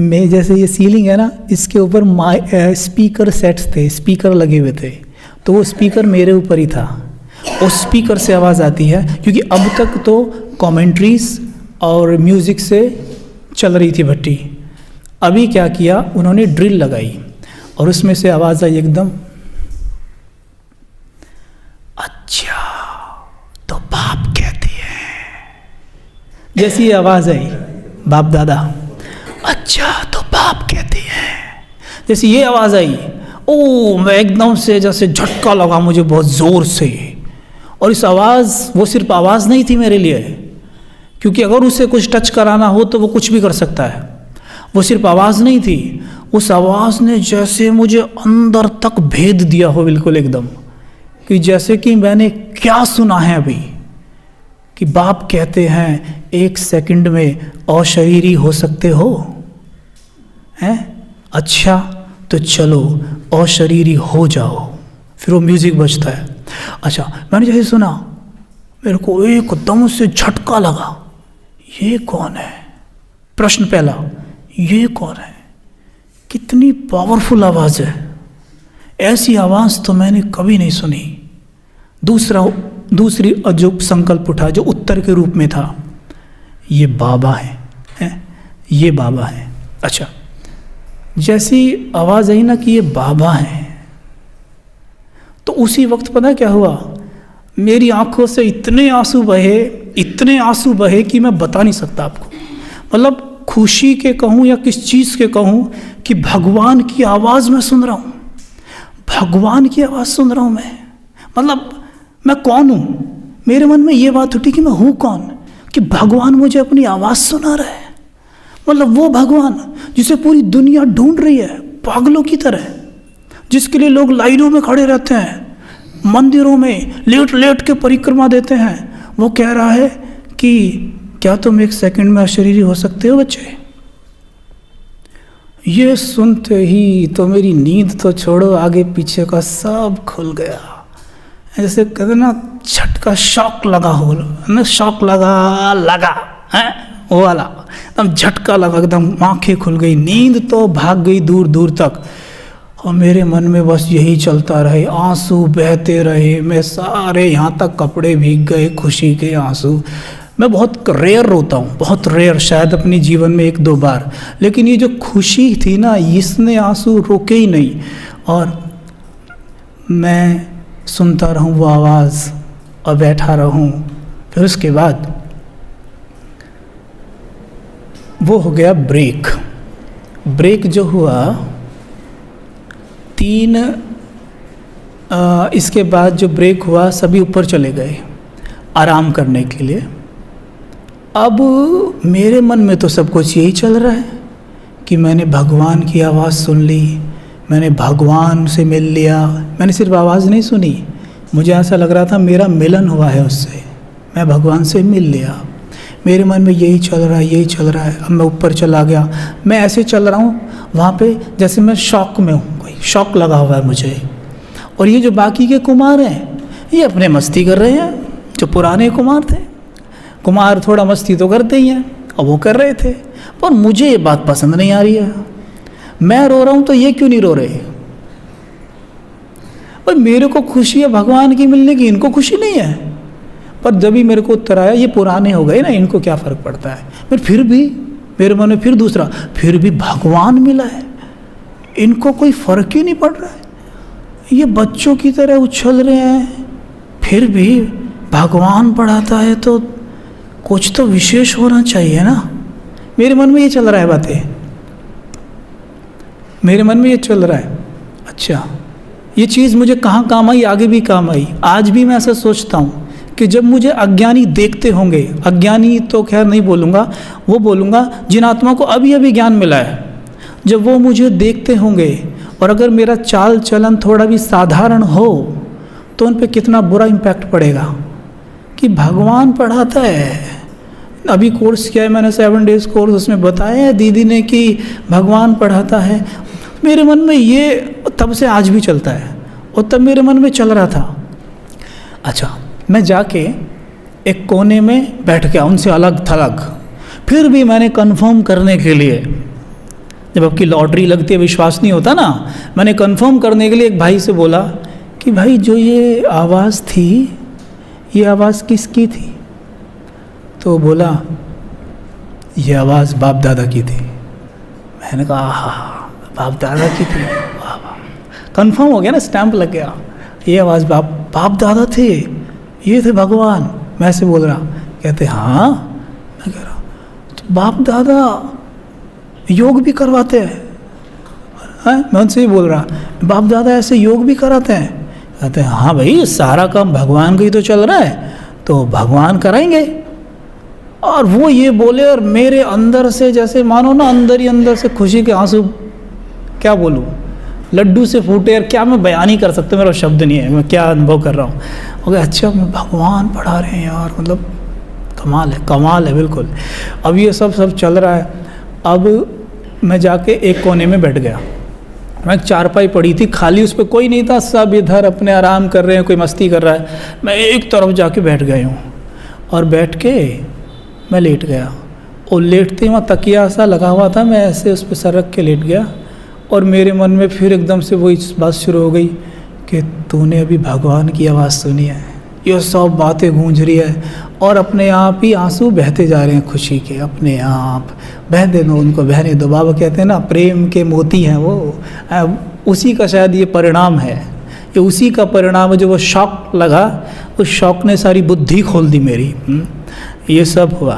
मैं जैसे ये सीलिंग है ना, इसके ऊपर स्पीकर सेट्स थे, स्पीकर लगे हुए थे, तो वो स्पीकर मेरे ऊपर ही था, उस स्पीकर से आवाज़ आती है। क्योंकि अब तक तो कमेंट्रीज और म्यूज़िक से चल रही थी भट्टी, अभी क्या किया उन्होंने, ड्रिल लगाई और उसमें से आवाज़ आई एकदम, अच्छा तो बाप कहते हैं। जैसी ये आवाज़ आई, बाप दादा, अच्छा तो बाप कहते हैं, जैसे ये आवाज़ आई, ओ मैं एकदम से जैसे झटका लगा मुझे बहुत ज़ोर से। और इस आवाज़, वो सिर्फ आवाज़ नहीं थी मेरे लिए, क्योंकि अगर उसे कुछ टच कराना हो तो वो कुछ भी कर सकता है, वो सिर्फ आवाज़ नहीं थी, उस आवाज़ ने जैसे मुझे अंदर तक भेद दिया हो बिल्कुल एकदम, कि जैसे कि मैंने क्या सुना है अभी, कि बाप कहते हैं 1 सेकंड में अशरीरी हो सकते हो, हैं? अच्छा तो चलो अशरीरी हो जाओ। फिर वो म्यूज़िक बजता है। अच्छा, मैंने जैसे सुना, मेरे को एकदम से झटका लगा, ये कौन है? प्रश्न पहला, ये कौन है? कितनी पावरफुल आवाज़ है, ऐसी आवाज़ तो मैंने कभी नहीं सुनी। दूसरी जो संकल्प उठा, जो उत्तर के रूप में था, ये बाबा है, ये बाबा है। अच्छा, जैसी आवाज़ आई ना कि ये बाबा है, तो उसी वक्त पता क्या हुआ, मेरी आंखों से इतने आंसू बहे कि मैं बता नहीं सकता आपको। मतलब खुशी के कहूँ या किस चीज़ के कहूँ, कि भगवान की आवाज़ मैं सुन रहा हूँ, भगवान की आवाज़ सुन रहा हूँ मैं। मतलब मैं कौन हूँ, मेरे मन में ये बात उठी कि मैं हूँ कौन, कि भगवान मुझे अपनी आवाज़ सुना रहा है। मतलब वो भगवान जिसे पूरी दुनिया ढूंढ रही है पागलों की तरह, जिसके लिए लोग लाइनों में खड़े रहते हैं, मंदिरों में लेट लेट के परिक्रमा देते हैं, वो कह रहा है कि क्या तुम 1 सेकंड में अशरीरी हो सकते हो बच्चे? ये सुनते ही तो मेरी नींद तो छोड़ो, आगे पीछे का सब खुल गया। जैसे कहते ना, झटका, शॉक लगा हो ना, शॉक लगा है वो वाला, एकदम झटका लगा, एकदम आंखें खुल गई, नींद तो भाग गई दूर दूर तक। और मेरे मन में बस यही चलता रहे, आंसू बहते रहे, मैं सारे यहाँ तक कपड़े भीग गए, खुशी के आंसू। मैं बहुत रेयर रोता हूँ, बहुत रेयर, शायद अपने जीवन में 1-2 बार, लेकिन ये जो खुशी थी ना, इसने आंसू रोके ही नहीं। और मैं सुनता रहूँ वो आवाज़ और बैठा रहूँ। फिर उसके बाद वो हो गया ब्रेक जो हुआ 3, इसके बाद जो ब्रेक हुआ, सभी ऊपर चले गए आराम करने के लिए। अब मेरे मन में तो सब कुछ यही चल रहा है कि मैंने भगवान की आवाज़ सुन ली, मैंने भगवान से मिल लिया। मैंने सिर्फ आवाज़ नहीं सुनी, मुझे ऐसा लग रहा था मेरा मिलन हुआ है उससे, मैं भगवान से मिल लिया। मेरे मन में यही चल रहा है। अब मैं ऊपर चला गया, मैं ऐसे चल रहा हूँ वहाँ पे जैसे मैं शॉक में हूँ, कोई शॉक लगा हुआ है मुझे। और ये जो बाकी के कुमार हैं, ये अपने मस्ती कर रहे हैं। जो पुराने कुमार थे, कुमार थोड़ा मस्ती तो करते ही हैं, और वो कर रहे थे, पर मुझे ये बात पसंद नहीं आ रही है। मैं रो रहा हूँ तो ये क्यों नहीं रो रहे? और मेरे को खुशी है भगवान की मिलने की, इनको खुशी नहीं है। पर जब भी मेरे को उत्तर आया, ये पुराने हो गए ना, इनको क्या फ़र्क पड़ता है। पर फिर भी मेरे मन में फिर दूसरा, फिर भी भगवान मिला है, इनको कोई फ़र्क ही नहीं पड़ रहा है। ये बच्चों की तरह उछल रहे हैं, फिर भी भगवान पढ़ाता है तो कुछ तो विशेष होना चाहिए ना। मेरे मन में ये चल रहा है बातें, मेरे मन में ये चल रहा है। अच्छा, ये चीज़ मुझे कहाँ काम आई, आगे भी काम आई। आज भी मैं ऐसा सोचता हूँ कि जब मुझे अज्ञानी देखते होंगे, अज्ञानी तो खैर नहीं बोलूँगा, वो बोलूँगा जिन आत्मा को अभी अभी ज्ञान मिला है, जब वो मुझे देखते होंगे और अगर मेरा चाल चलन थोड़ा भी साधारण हो तो उन पे कितना बुरा इम्पैक्ट पड़ेगा कि भगवान पढ़ाता है। अभी कोर्स किया है मैंने, 7 डेज़ कोर्स, उसमें बताया है दीदी ने कि भगवान पढ़ाता है। मेरे मन में ये तब से आज भी चलता है और तब मेरे मन में चल रहा था। अच्छा, मैं जाके एक कोने में बैठ गया, उनसे अलग थलग। फिर भी मैंने कंफर्म करने के लिए, जब आपकी लॉटरी लगती है विश्वास नहीं होता ना, मैंने कंफर्म करने के लिए एक भाई से बोला कि भाई जो ये आवाज़ थी, ये आवाज़ किसकी थी? तो बोला ये आवाज़ बाप दादा की थी। मैंने कहा हाँ, बाप दादा की थी, वाह वाह, कन्फर्म हो गया ना, स्टैंप लग गया। ये आवाज़ बाप दादा थे, ये थे भगवान। मैं ऐसे बोल रहा, कहते हाँ। मैं कह रहा तो बाप दादा योग भी करवाते हैं? मैं उनसे ही बोल रहा, बाप दादा ऐसे योग भी कराते हैं? कहते हैं हाँ भाई, सारा काम भगवान का ही तो चल रहा है, तो भगवान कराएंगे। और वो ये बोले और मेरे अंदर से जैसे मानो ना, अंदर ही अंदर से खुशी के आंसू, क्या बोलूँ, लड्डू से फूटे। यार क्या मैं बयान ही कर सकता, मेरा शब्द नहीं है, मैं क्या अनुभव कर रहा हूँ। ओके, अच्छा भगवान पढ़ा रहे हैं यार, मतलब कमाल है, कमाल है बिल्कुल। अब ये सब चल रहा है। अब मैं जाके एक कोने में बैठ गया। मैं एक चारपाई पड़ी थी खाली, उस पर कोई नहीं था, सब इधर अपने आराम कर रहे हैं, कोई मस्ती कर रहा है। मैं एक तरफ जाके बैठ गया हूँ और बैठ के मैं लेट गया। और लेटते वहाँ तकिया सा लगा हुआ था, मैं ऐसे उस पर सर रख के लेट गया। और मेरे मन में फिर एकदम से वही बात शुरू हो गई कि तूने अभी भगवान की आवाज़ सुनी है, ये सब बातें गूंज रही है और अपने आप ही आंसू बहते जा रहे हैं खुशी के, अपने आप बहने दो, उनको बहने दो। बाबा कहते हैं ना, प्रेम के मोती हैं वो, उसी का शायद ये परिणाम है, ये उसी का परिणाम है। जो वो शौक लगा, उस शौक ने सारी बुद्धि खोल दी मेरी। ये सब हुआ।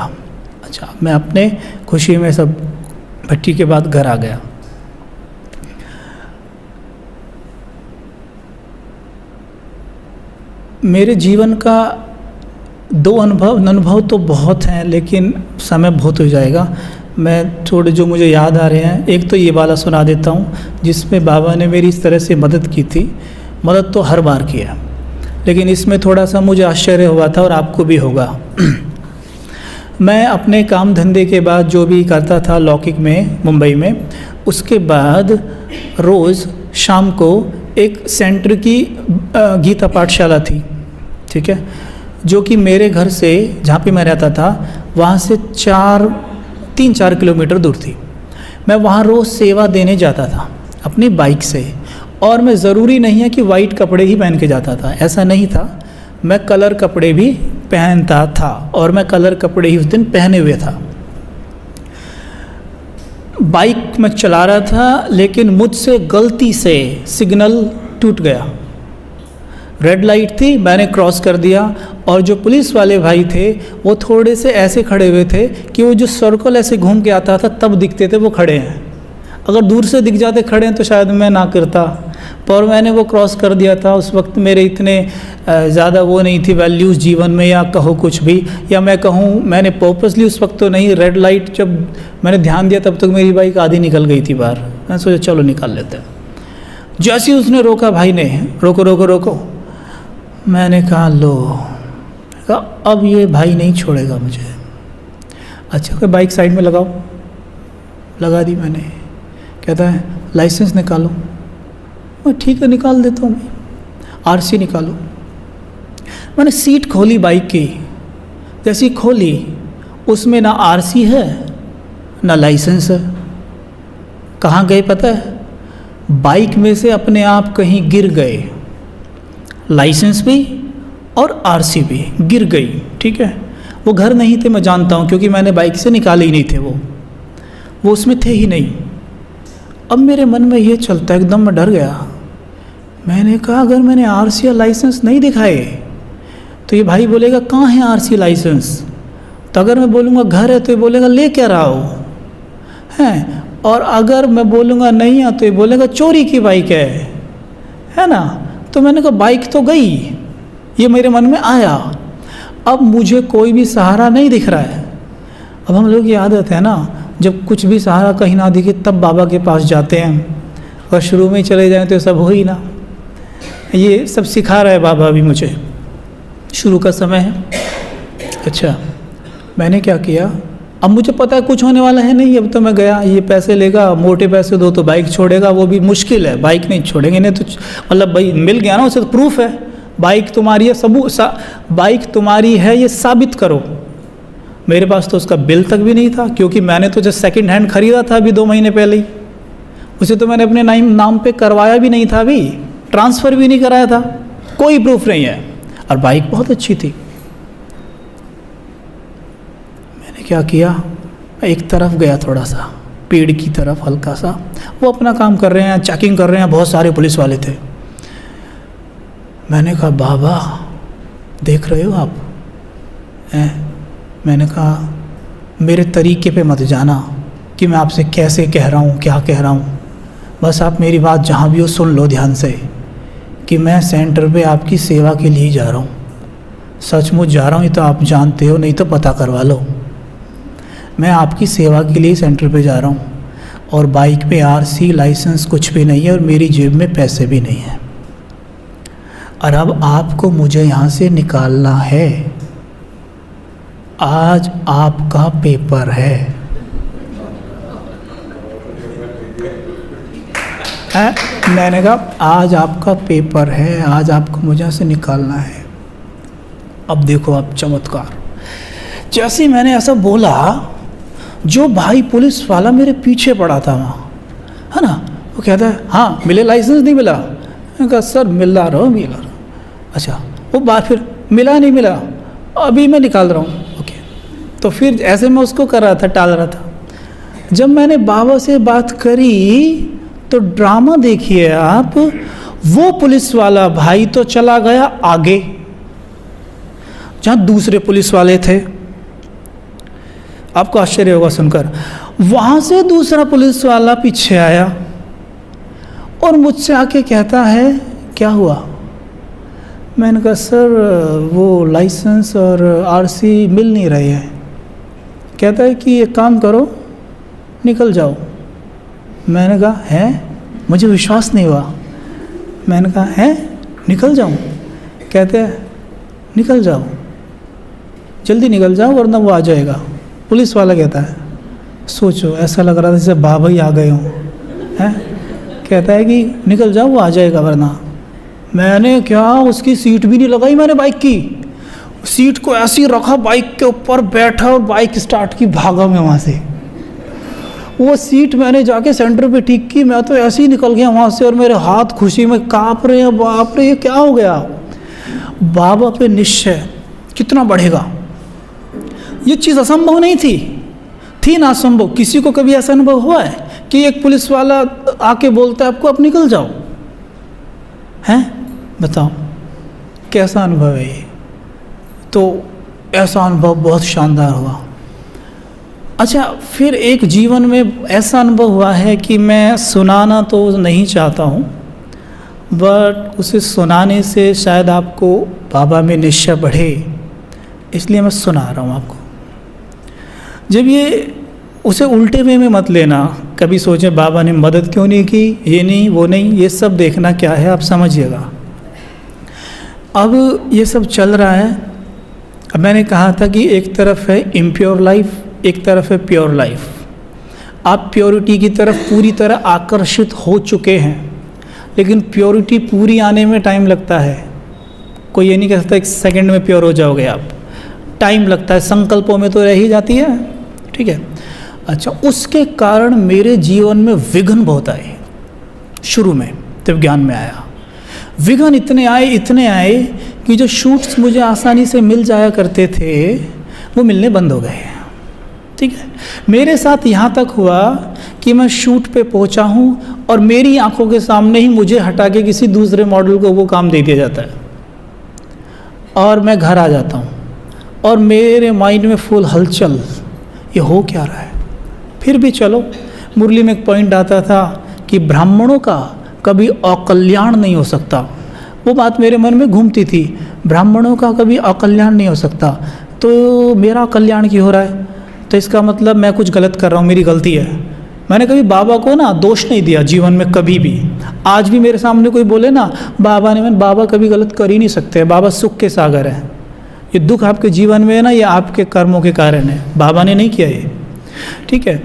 अच्छा, मैं अपने खुशी में सब भट्टी के बाद घर आ गया। मेरे जीवन का 2 अनुभव तो बहुत हैं, लेकिन समय बहुत हो जाएगा। मैं थोड़े जो मुझे याद आ रहे हैं, एक तो ये वाला सुना देता हूँ जिसमें बाबा ने मेरी इस तरह से मदद की थी। मदद तो हर बार किया, लेकिन इसमें थोड़ा सा मुझे आश्चर्य हुआ था और आपको भी होगा। मैं अपने काम धंधे के बाद जो भी करता था लौकिक में, मुंबई में, उसके बाद रोज़ शाम को एक सेंटर की गीता पाठशाला थी, ठीक है, जो कि मेरे घर से, जहाँ पे मैं रहता था, वहाँ से 3-4 किलोमीटर दूर थी। मैं वहाँ रोज़ सेवा देने जाता था अपनी बाइक से। और मैं ज़रूरी नहीं है कि वाइट कपड़े ही पहन के जाता था, ऐसा नहीं था। मैं कलर कपड़े भी पहनता था और मैं कलर कपड़े ही उस दिन पहने हुए था। बाइक मैं चला रहा था, लेकिन मुझसे गलती से सिग्नल टूट गया। रेड लाइट थी, मैंने क्रॉस कर दिया और जो पुलिस वाले भाई थे वो थोड़े से ऐसे खड़े हुए थे कि वो जो सर्कल ऐसे घूम के आता था तब दिखते थे वो खड़े हैं। अगर दूर से दिख जाते खड़े हैं तो शायद मैं ना करता, पर मैंने वो क्रॉस कर दिया था। उस वक्त मेरे इतने ज़्यादा वो नहीं थी वैल्यूज़ जीवन में, या कहो कुछ भी, या मैं कहूँ मैंने पर्पसली उस वक्त तो नहीं। रेड लाइट जब मैंने ध्यान दिया तब तक मेरी बाइक आधी निकल गई थी बाहर। मैं सोचा चलो निकाल लेते हैं। जैसे ही उसने रोका, भाई ने, रोको रोको रोको, मैंने कहा लो, अब ये भाई नहीं छोड़ेगा मुझे। अच्छा, कोई बाइक साइड में लगाओ, लगा दी मैंने। कहता है लाइसेंस निकालो। मैं ठीक है निकाल देता हूँ, आरसी निकालो। मैंने सीट खोली बाइक की, जैसी खोली उसमें ना आरसी है ना लाइसेंस है। कहाँ गए पता है? बाइक में से अपने आप कहीं गिर गए, लाइसेंस भी और आरसी भी गिर गई। ठीक है, वो घर नहीं थे, मैं जानता हूँ, क्योंकि मैंने बाइक से निकाले ही नहीं थे, वो उसमें थे ही नहीं। अब मेरे मन में ये चलता, एकदम मैं डर गया। मैंने कहा अगर मैंने आरसी या लाइसेंस नहीं दिखाए तो ये भाई बोलेगा कहाँ है आरसी लाइसेंस। तो अगर मैं बोलूँगा घर है तो ये बोलेगा ले क्या रहा हो हैं। और अगर मैं बोलूँगा नहीं है तो ये बोलेगा चोरी की बाइक है ना। तो मैंने कहा बाइक तो गई, ये मेरे मन में आया, अब मुझे कोई भी सहारा नहीं दिख रहा है। अब हम लोग की आदत है ना, जब कुछ भी सहारा कहीं ना दिखे तब बाबा के पास जाते हैं, और शुरू में ही चले जाएं तो सब हो ही ना। ये सब सिखा रहा है बाबा भी मुझे, शुरू का समय है। अच्छा, मैंने क्या किया, अब मुझे पता है कुछ होने वाला है नहीं। अब तो मैं गया, ये पैसे लेगा, मोटे पैसे दो तो बाइक छोड़ेगा, वो भी मुश्किल है, बाइक नहीं छोड़ेंगे। नहीं तो मतलब भाई मिल गया ना, उसे तो प्रूफ है बाइक तुम्हारी है, बाइक तुम्हारी है ये साबित करो। मेरे पास तो उसका बिल तक भी नहीं था, क्योंकि मैंने तो जस्ट सेकंड हैंड खरीदा था अभी 2 महीने पहले ही। उसे तो मैंने अपने नाम पे करवाया भी नहीं था, अभी ट्रांसफ़र भी नहीं कराया था, कोई प्रूफ नहीं है। और बाइक बहुत अच्छी थी। मैंने क्या किया, एक तरफ गया, थोड़ा सा पेड़ की तरफ हल्का सा, वो अपना काम कर रहे हैं, चेकिंग कर रहे हैं, बहुत सारे पुलिस वाले थे। मैंने कहा बाबा देख रहे हो आप मैंने कहा मेरे तरीके पे मत जाना कि मैं आपसे कैसे कह रहा हूँ, क्या कह रहा हूँ। बस आप मेरी बात जहाँ भी हो सुन लो ध्यान से, कि मैं सेंटर पे आपकी सेवा के लिए जा रहा हूँ, सचमुच जा रहा हूँ। ये तो आप जानते हो, नहीं तो पता करवा लो। मैं आपकी सेवा के लिए सेंटर पे जा रहा हूँ, और बाइक पे आरसी लाइसेंस कुछ भी नहीं है, और मेरी जेब में पैसे भी नहीं हैं। और अब आपको मुझे यहाँ से निकालना है, आज आपका पेपर है। मैंने कहा आज आपका पेपर है, आज आपको मुझे यहाँ से निकालना है। अब देखो आप चमत्कार, जैसे ही मैंने ऐसा बोला, जो भाई पुलिस वाला मेरे पीछे पड़ा था वहाँ, है ना, वो कहता है हाँ मिले लाइसेंस, नहीं मिला। मैंने कहा सर मिला रहा। अच्छा, वो बात फिर मिला नहीं मिला, अभी मैं निकाल रहा हूँ। ओके, तो फिर ऐसे मैं उसको कर रहा था, टाल रहा था। जब मैंने बाबा से बात करी तो ड्रामा देखिए आप, वो पुलिस वाला भाई तो चला गया आगे जहाँ दूसरे पुलिस वाले थे। आपको आश्चर्य होगा सुनकर, वहाँ से दूसरा पुलिस वाला पीछे आया और मुझसे आके कहता है क्या हुआ। मैंने कहा सर वो लाइसेंस और आरसी मिल नहीं रहे हैं। कहता है कि एक काम करो निकल जाओ। मैंने कहा हैं, मुझे विश्वास नहीं हुआ। मैंने कहा हैं निकल जाऊँ। कहते हैं निकल जाओ, जल्दी निकल जाओ वरना वो आ जाएगा। पुलिस वाला कहता है, सोचो ऐसा लग रहा था जैसे बाबा ही आ गए हों। हैं, कहता है कि निकल जाओ वो आ जाएगा वरना। मैंने क्या, उसकी सीट भी नहीं लगाई मैंने, बाइक की सीट को ऐसे ही रखा, बाइक के ऊपर बैठा और बाइक स्टार्ट की, भागा मैं वहाँ से। वो सीट मैंने जाके सेंटर पे ठीक की, मैं तो ऐसे ही निकल गया वहाँ से, और मेरे हाथ खुशी में काँप रहे हैं। बाप रे ये क्या हो गया। बाबा पे निश्चय कितना बढ़ेगा। ये चीज़ असंभव नहीं थी ना असंभव। किसी को कभी ऐसा अनुभव हुआ है कि एक पुलिस वाला आके बोलता है आपको आप निकल जाओ, हैं बताओ कैसा अनुभव है ये। तो ऐसा अनुभव बहुत शानदार हुआ। अच्छा, फिर एक जीवन में ऐसा अनुभव हुआ है कि मैं सुनाना तो नहीं चाहता हूँ, बट उसे सुनाने से शायद आपको बाबा में निश्चय बढ़े, इसलिए मैं सुना रहा हूँ आपको। जब ये उसे उल्टे वे में मत लेना, कभी सोचें बाबा ने मदद क्यों नहीं की, ये नहीं वो नहीं, ये सब देखना क्या है आप समझिएगा। अब ये सब चल रहा है। अब मैंने कहा था कि एक तरफ है इम्प्योर लाइफ, एक तरफ है प्योर लाइफ। आप प्योरिटी की तरफ पूरी तरह आकर्षित हो चुके हैं, लेकिन प्योरिटी पूरी आने में टाइम लगता है। कोई ये नहीं कह सकता 1 सेकंड में प्योर हो जाओगे आप, टाइम लगता है। संकल्पों में तो रह ही जाती है, ठीक है। अच्छा, उसके कारण मेरे जीवन में विघ्न बहुत आए। शुरू में जब ज्ञान में आया, विघ्न इतने आए कि जो शूट्स मुझे आसानी से मिल जाया करते थे वो मिलने बंद हो गए, ठीक है। मेरे साथ यहाँ तक हुआ कि मैं शूट पे पहुँचा हूँ और मेरी आंखों के सामने ही मुझे हटा के किसी दूसरे मॉडल को वो काम दे दिया जाता है। और मैं घर आ जाता हूँ और मेरे माइंड में फुल हलचल, ये हो क्या रहा है। फिर भी चलो, मुरली में एक पॉइंट आता था कि ब्राह्मणों का कभी अकल्याण नहीं हो सकता। वो बात मेरे मन में घूमती थी, ब्राह्मणों का कभी अकल्याण नहीं हो सकता, तो मेरा कल्याण क्यों हो रहा है? तो इसका मतलब मैं कुछ गलत कर रहा हूँ, मेरी गलती है। मैंने कभी बाबा को ना दोष नहीं दिया जीवन में कभी भी। आज भी मेरे सामने कोई बोले ना बाबा ने, मैंने बाबा कभी गलत कर ही नहीं सकते, बाबा सुख के सागर हैं। ये दुख आपके जीवन में है ना, ये आपके कर्मों के कारण है, बाबा ने नहीं किया ये, ठीक है।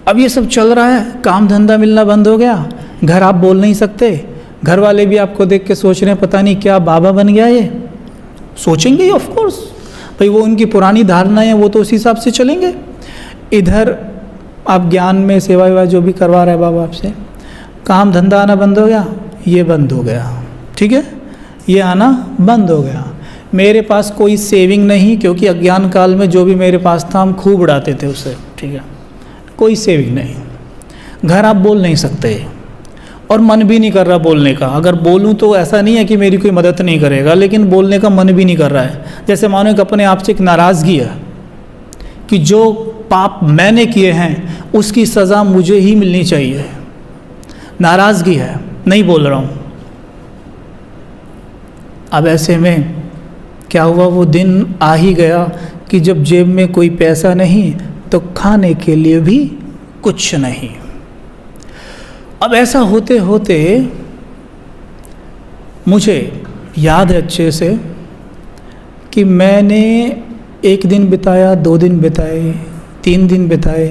अब ये सब चल रहा है, काम धंधा मिलना बंद हो गया, घर आप बोल नहीं सकते, घर वाले भी आपको देख के सोच रहे हैं पता नहीं क्या बाबा बन गया ये, सोचेंगे ऑफ कोर्स भाई, वो उनकी पुरानी धारणाएं हैं, वो तो उसी हिसाब से चलेंगे। इधर आप ज्ञान में सेवा वेवा जो भी करवा रहे हैं बाबा आपसे, काम धंधा आना बंद हो गया, ये बंद हो गया, ठीक है, ये आना बंद हो गया। मेरे पास कोई सेविंग नहीं, क्योंकि अज्ञान काल में जो भी मेरे पास था हम खूब उड़ाते थे उसे, ठीक है, कोई सेविंग नहीं। घर आप बोल नहीं सकते और मन भी नहीं कर रहा बोलने का। अगर बोलूं तो ऐसा नहीं है कि मेरी कोई मदद नहीं करेगा, लेकिन बोलने का मन भी नहीं कर रहा है। जैसे मानो एक अपने आप से एक नाराज़गी है कि जो पाप मैंने किए हैं उसकी सज़ा मुझे ही मिलनी चाहिए, नाराज़गी है, नहीं बोल रहा हूँ। अब ऐसे में क्या हुआ, वो दिन आ ही गया कि जब जेब में कोई पैसा नहीं तो खाने के लिए भी कुछ नहीं। अब ऐसा होते होते मुझे याद है अच्छे से कि मैंने एक दिन बिताया, 2 दिन बिताए, 3 दिन बिताए,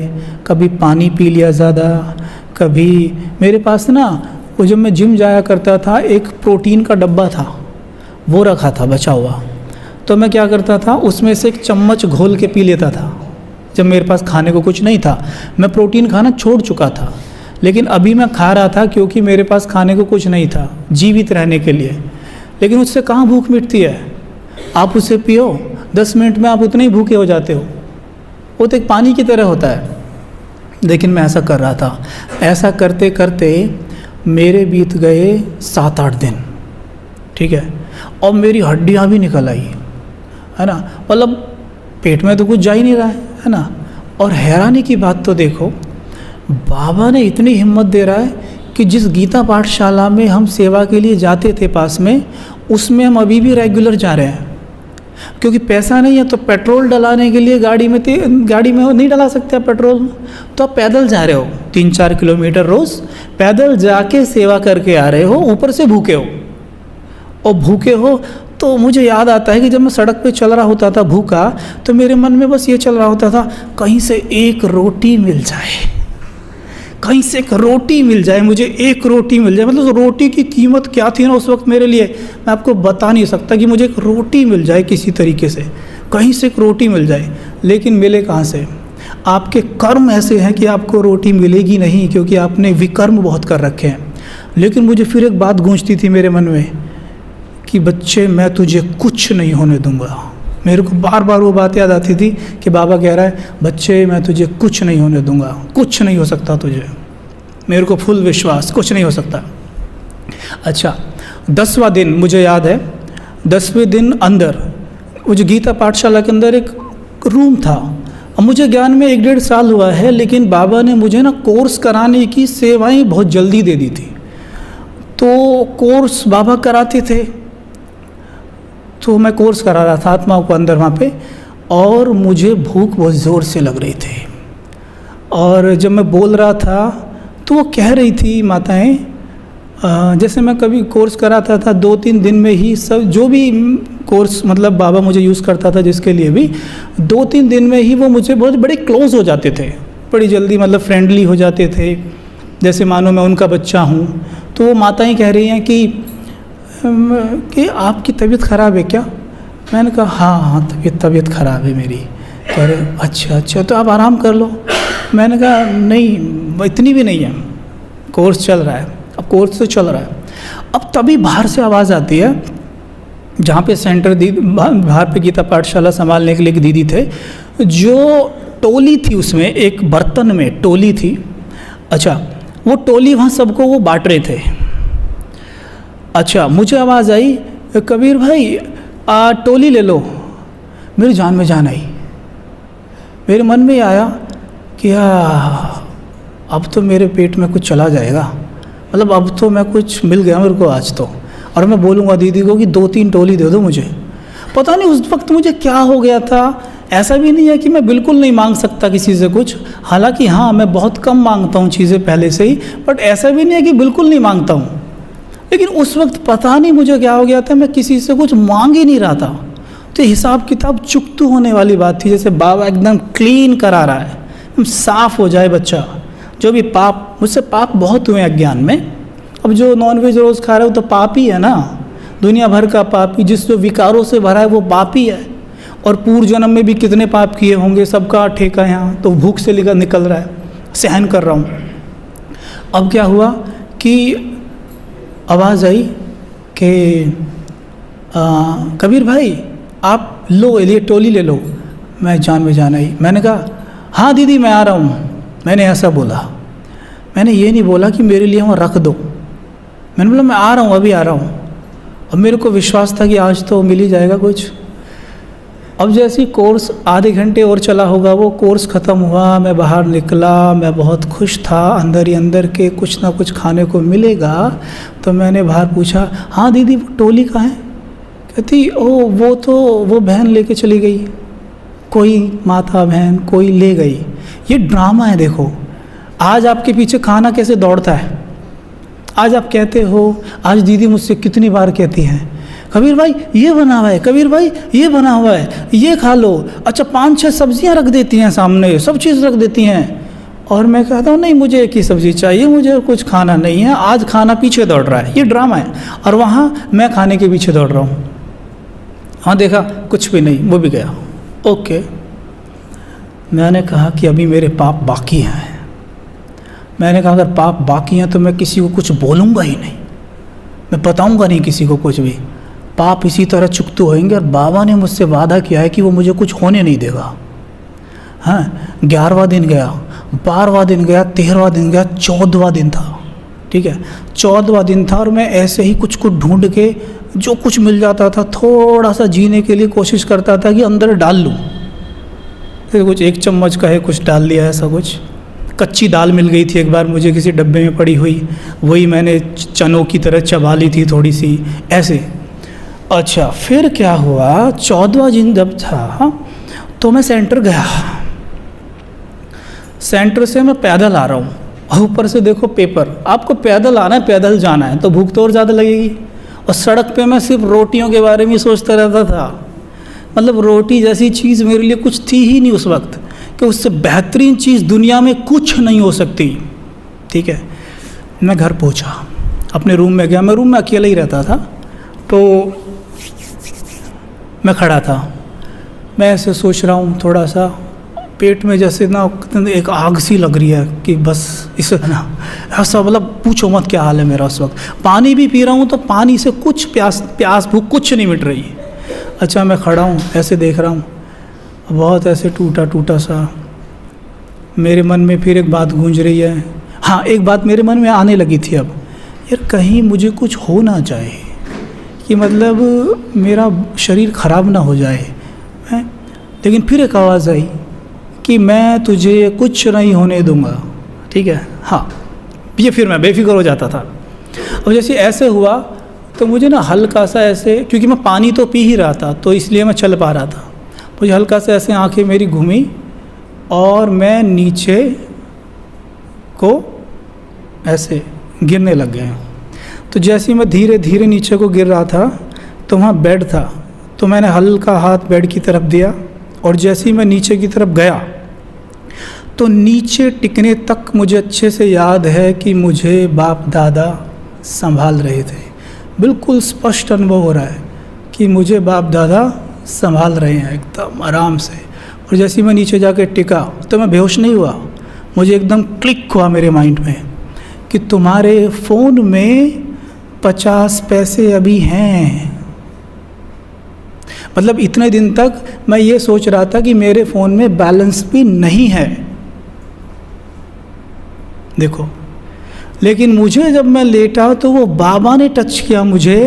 कभी पानी पी लिया ज़्यादा, कभी मेरे पास ना वो जब मैं जिम जाया करता था एक प्रोटीन का डब्बा था, वो रखा था बचा हुआ, तो मैं क्या करता था उसमें से एक चम्मच घोल के पी लेता था। जब मेरे पास खाने को कुछ नहीं था, मैं प्रोटीन खाना छोड़ चुका था, लेकिन अभी मैं खा रहा था क्योंकि मेरे पास खाने को कुछ नहीं था जीवित रहने के लिए। लेकिन उससे कहाँ भूख मिटती है, आप उसे पियो 10 मिनट में आप उतने ही भूखे हो जाते हो, वो तो एक पानी की तरह होता है। लेकिन मैं ऐसा कर रहा था, ऐसा करते करते मेरे बीत गए 7-8 दिन, ठीक है, और मेरी हड्डियाँ भी निकल आई, है ना, मतलब पेट में तो कुछ जा ही नहीं रहा है ना। और हैरानी की बात तो देखो, बाबा ने इतनी हिम्मत दे रहा है कि जिस गीता पाठशाला में हम सेवा के लिए जाते थे पास में, उसमें हम अभी भी रेगुलर जा रहे हैं। क्योंकि पैसा नहीं है तो पेट्रोल डलाने के लिए गाड़ी में नहीं डला सकते आप पेट्रोल, तो आप पैदल जा रहे हो 3-4 किलोमीटर रोज़ पैदल जाके सेवा करके आ रहे हो, ऊपर से भूखे हो। और भूखे हो तो मुझे याद आता है कि जब मैं सड़क पे चल रहा होता था भूखा, तो मेरे मन में बस ये चल रहा होता था कहीं से एक रोटी मिल जाए, कहीं से एक रोटी मिल जाए, मुझे एक रोटी मिल जाए। मतलब रोटी की कीमत क्या थी ना उस वक्त मेरे लिए, मैं आपको बता नहीं सकता कि मुझे एक रोटी मिल जाए किसी तरीके से, कहीं से एक रोटी मिल जाए। लेकिन मिले कहाँ से, आपके कर्म ऐसे हैं कि आपको रोटी मिलेगी नहीं, क्योंकि आपने विकर्म बहुत कर रखे हैं। लेकिन मुझे फिर एक बात गूंजती थी मेरे मन में कि बच्चे मैं तुझे कुछ नहीं होने दूंगा। मेरे को बार बार वो बात याद आती थी कि बाबा कह रहा है बच्चे मैं तुझे कुछ नहीं होने दूंगा, कुछ नहीं हो सकता तुझे, मेरे को फुल विश्वास, कुछ नहीं हो सकता। अच्छा, 10वां दिन मुझे याद है, 10वें दिन अंदर वो जो गीता पाठशाला के अंदर एक रूम था। अब मुझे ज्ञान में 1-1.5 साल हुआ है, लेकिन बाबा ने मुझे ना कोर्स कराने की सेवाएं बहुत जल्दी दे दी थी। तो कोर्स बाबा कराते थे, तो मैं कोर्स करा रहा था आत्माओं को अंदर वहाँ पे, और मुझे भूख बहुत ज़ोर से लग रही थी। और जब मैं बोल रहा था तो वो कह रही थी माताएं, जैसे मैं कभी कोर्स कराता था 2-3 दिन में ही सब जो भी कोर्स मतलब बाबा मुझे यूज़ करता था जिसके लिए भी, 2-3 दिन में ही वो मुझे बहुत बड़े क्लोज़ हो जाते थे, बड़ी जल्दी मतलब फ्रेंडली हो जाते थे, जैसे मानो मैं उनका बच्चा हूँ। तो वो माताएं कह रही हैं कि आपकी तबीयत ख़राब है क्या? मैंने कहा हाँ तबीयत ख़राब है मेरी। कह रहे अच्छा तो आप आराम कर लो। मैंने कहा नहीं इतनी भी नहीं है, कोर्स चल रहा है। अब कोर्स तो चल रहा है, अब तभी बाहर से आवाज़ आती है, जहाँ पे सेंटर बाहर पे गीता पाठशाला संभालने के लिए एक दीदी थे, जो टोली थी, उसमें एक बर्तन में टोली थी। अच्छा, वो टोली वहाँ सबको वो बांट रहे थे। अच्छा, मुझे आवाज़ आई कबीर भाई टोली ले लो। मेरी जान में जान आई। मेरे मन में आया कि अब तो मेरे पेट में कुछ चला जाएगा, मतलब अब तो मैं कुछ मिल गया मेरे को आज तो, और मैं बोलूँगा दीदी को कि 2-3 टोली दे दो मुझे। पता नहीं उस वक्त मुझे क्या हो गया था। ऐसा भी नहीं है कि मैं बिल्कुल नहीं मांग सकता किसी से कुछ, हालांकि हाँ मैं बहुत कम मांगता हूँ चीज़ें पहले से ही, बट ऐसा भी नहीं है कि बिल्कुल नहीं मांगता हूँ। लेकिन उस वक्त पता नहीं मुझे क्या हो गया था, मैं किसी से कुछ मांग ही नहीं रहा था। तो हिसाब किताब चुकतू होने वाली बात थी, जैसे बाबा एकदम क्लीन करा रहा है, एकदम साफ़ हो जाए बच्चा। जो भी पाप, मुझसे पाप बहुत हुए अज्ञान में। अब जो नॉनवेज रोज़ खा रहे हो तो पाप ही है ना, दुनिया भर का पापी, जिस जो विकारों से भरा है वो पापी है। और पूर्व जन्म में भी कितने पाप किए होंगे, सबका ठेका यहाँ तो भूख से निकल रहा है, सहन कर रहा हूँ। अब क्या हुआ कि आवाज़ आई कि कबीर भाई आप लो, ये टोली ले लो। मैं जान में जान आई। मैंने कहा हाँ दीदी मैं आ रहा हूँ। मैंने ऐसा बोला, मैंने ये नहीं बोला कि मेरे लिए वहाँ रख दो। मैंने बोला मैं आ रहा हूँ, अभी आ रहा हूँ। अब मेरे को विश्वास था कि आज तो मिल ही जाएगा कुछ। अब जैसे कोर्स आधे घंटे और चला होगा, वो कोर्स ख़त्म हुआ, मैं बाहर निकला, मैं बहुत खुश था, अंदर ही अंदर के कुछ ना कुछ खाने को मिलेगा। तो मैंने बाहर पूछा हाँ दीदी वो टोली कहाँ है? कहती वो बहन लेके चली गई, कोई माता बहन कोई ले गई। ये ड्रामा है। देखो आज आपके पीछे खाना कैसे दौड़ता है। आज आप कहते हो, आज दीदी मुझसे कितनी बार कहती हैं कबीर भाई ये बना हुआ है, कबीर भाई ये बना हुआ है, ये खा लो। अच्छा 5-6 सब्जियां रख देती हैं सामने, सब चीज़ रख देती हैं। और मैं कहता हूँ नहीं मुझे एक ही सब्ज़ी चाहिए, मुझे कुछ खाना नहीं है। आज खाना पीछे दौड़ रहा है, ये ड्रामा है। और वहाँ मैं खाने के पीछे दौड़ रहा हूँ। हाँ देखा कुछ भी नहीं, वो भी गया। ओके, मैंने कहा कि अभी मेरे पाप बाकी हैं। मैंने कहा अगर पाप बाकी हैं तो मैं किसी को कुछ बोलूँगा ही नहीं, मैं बताऊँगा नहीं किसी को कुछ भी। पाप इसी तरह चुकते होंगे। और बाबा ने मुझसे वादा किया है कि वो मुझे कुछ होने नहीं देगा। हाँ 11वां दिन गया, 12वां दिन गया, 13वां दिन गया, 14वां दिन था। ठीक है 14वां दिन था और मैं ऐसे ही कुछ ढूंढ के जो कुछ मिल जाता था थोड़ा सा जीने के लिए कोशिश करता था कि अंदर डाल लूँ। फिर कुछ 1 चम्मच का है कुछ डाल लिया, ऐसा कुछ। कच्ची दाल मिल गई थी एक बार मुझे किसी डब्बे में पड़ी हुई, वही मैंने चनों की तरह चबा ली थी थोड़ी सी ऐसे। अच्छा फिर क्या हुआ, 14वां दिन जब था तो मैं सेंटर गया। सेंटर से मैं पैदल आ रहा हूँ और ऊपर से देखो पेपर, आपको पैदल आना है पैदल जाना है तो भूख तो और ज़्यादा लगेगी। और सड़क पे मैं सिर्फ रोटियों के बारे में सोचता रहता था। मतलब रोटी जैसी चीज़ मेरे लिए कुछ थी ही नहीं उस वक्त, कि उससे बेहतरीन चीज़ दुनिया में कुछ नहीं हो सकती। ठीक है मैं घर पहुंचा, अपने रूम में गया। मैं रूम में अकेला ही रहता था। तो मैं खड़ा था, मैं ऐसे सोच रहा हूँ, थोड़ा सा पेट में जैसे ना एक आग सी लग रही है कि बस इसे ना ऐसा, मतलब पूछो मत क्या हाल है मेरा उस वक्त। पानी भी पी रहा हूँ तो पानी से कुछ प्यास भूख कुछ नहीं मिट रही। अच्छा मैं खड़ा हूँ ऐसे देख रहा हूँ, बहुत ऐसे टूटा सा। मेरे मन में फिर एक बात गूंज रही है। हाँ एक बात मेरे मन में आने लगी थी अब, यार कहीं मुझे कुछ हो ना जाए, कि मतलब मेरा शरीर ख़राब ना हो जाए है? लेकिन फिर एक आवाज़ आई कि मैं तुझे कुछ नहीं होने दूंगा। ठीक है हाँ, ये फिर मैं बेफिक्र हो जाता था। और जैसे ऐसे हुआ तो मुझे ना हल्का सा ऐसे, क्योंकि मैं पानी तो पी ही रहा था तो इसलिए मैं चल पा रहा था, मुझे हल्का सा ऐसे आंखें मेरी घूमी और मैं नीचे को ऐसे गिरने लग गया। तो जैसे ही मैं धीरे धीरे नीचे को गिर रहा था तो वहाँ बेड था, तो मैंने हल्का हाथ बेड की तरफ दिया और जैसे ही मैं नीचे की तरफ गया तो नीचे टिकने तक मुझे अच्छे से याद है कि मुझे बाप दादा संभाल रहे थे। बिल्कुल स्पष्ट अनुभव हो रहा है कि मुझे बाप दादा संभाल रहे हैं एकदम आराम से। और जैसे ही मैं नीचे जाके टिका तो मैं बेहोश नहीं हुआ, मुझे एकदम क्लिक हुआ मेरे माइंड में कि तुम्हारे फ़ोन में 50 पैसे अभी हैं। मतलब इतने दिन तक मैं ये सोच रहा था कि मेरे फ़ोन में बैलेंस भी नहीं है, देखो। लेकिन मुझे जब मैं लेटा तो वो बाबा ने टच किया मुझे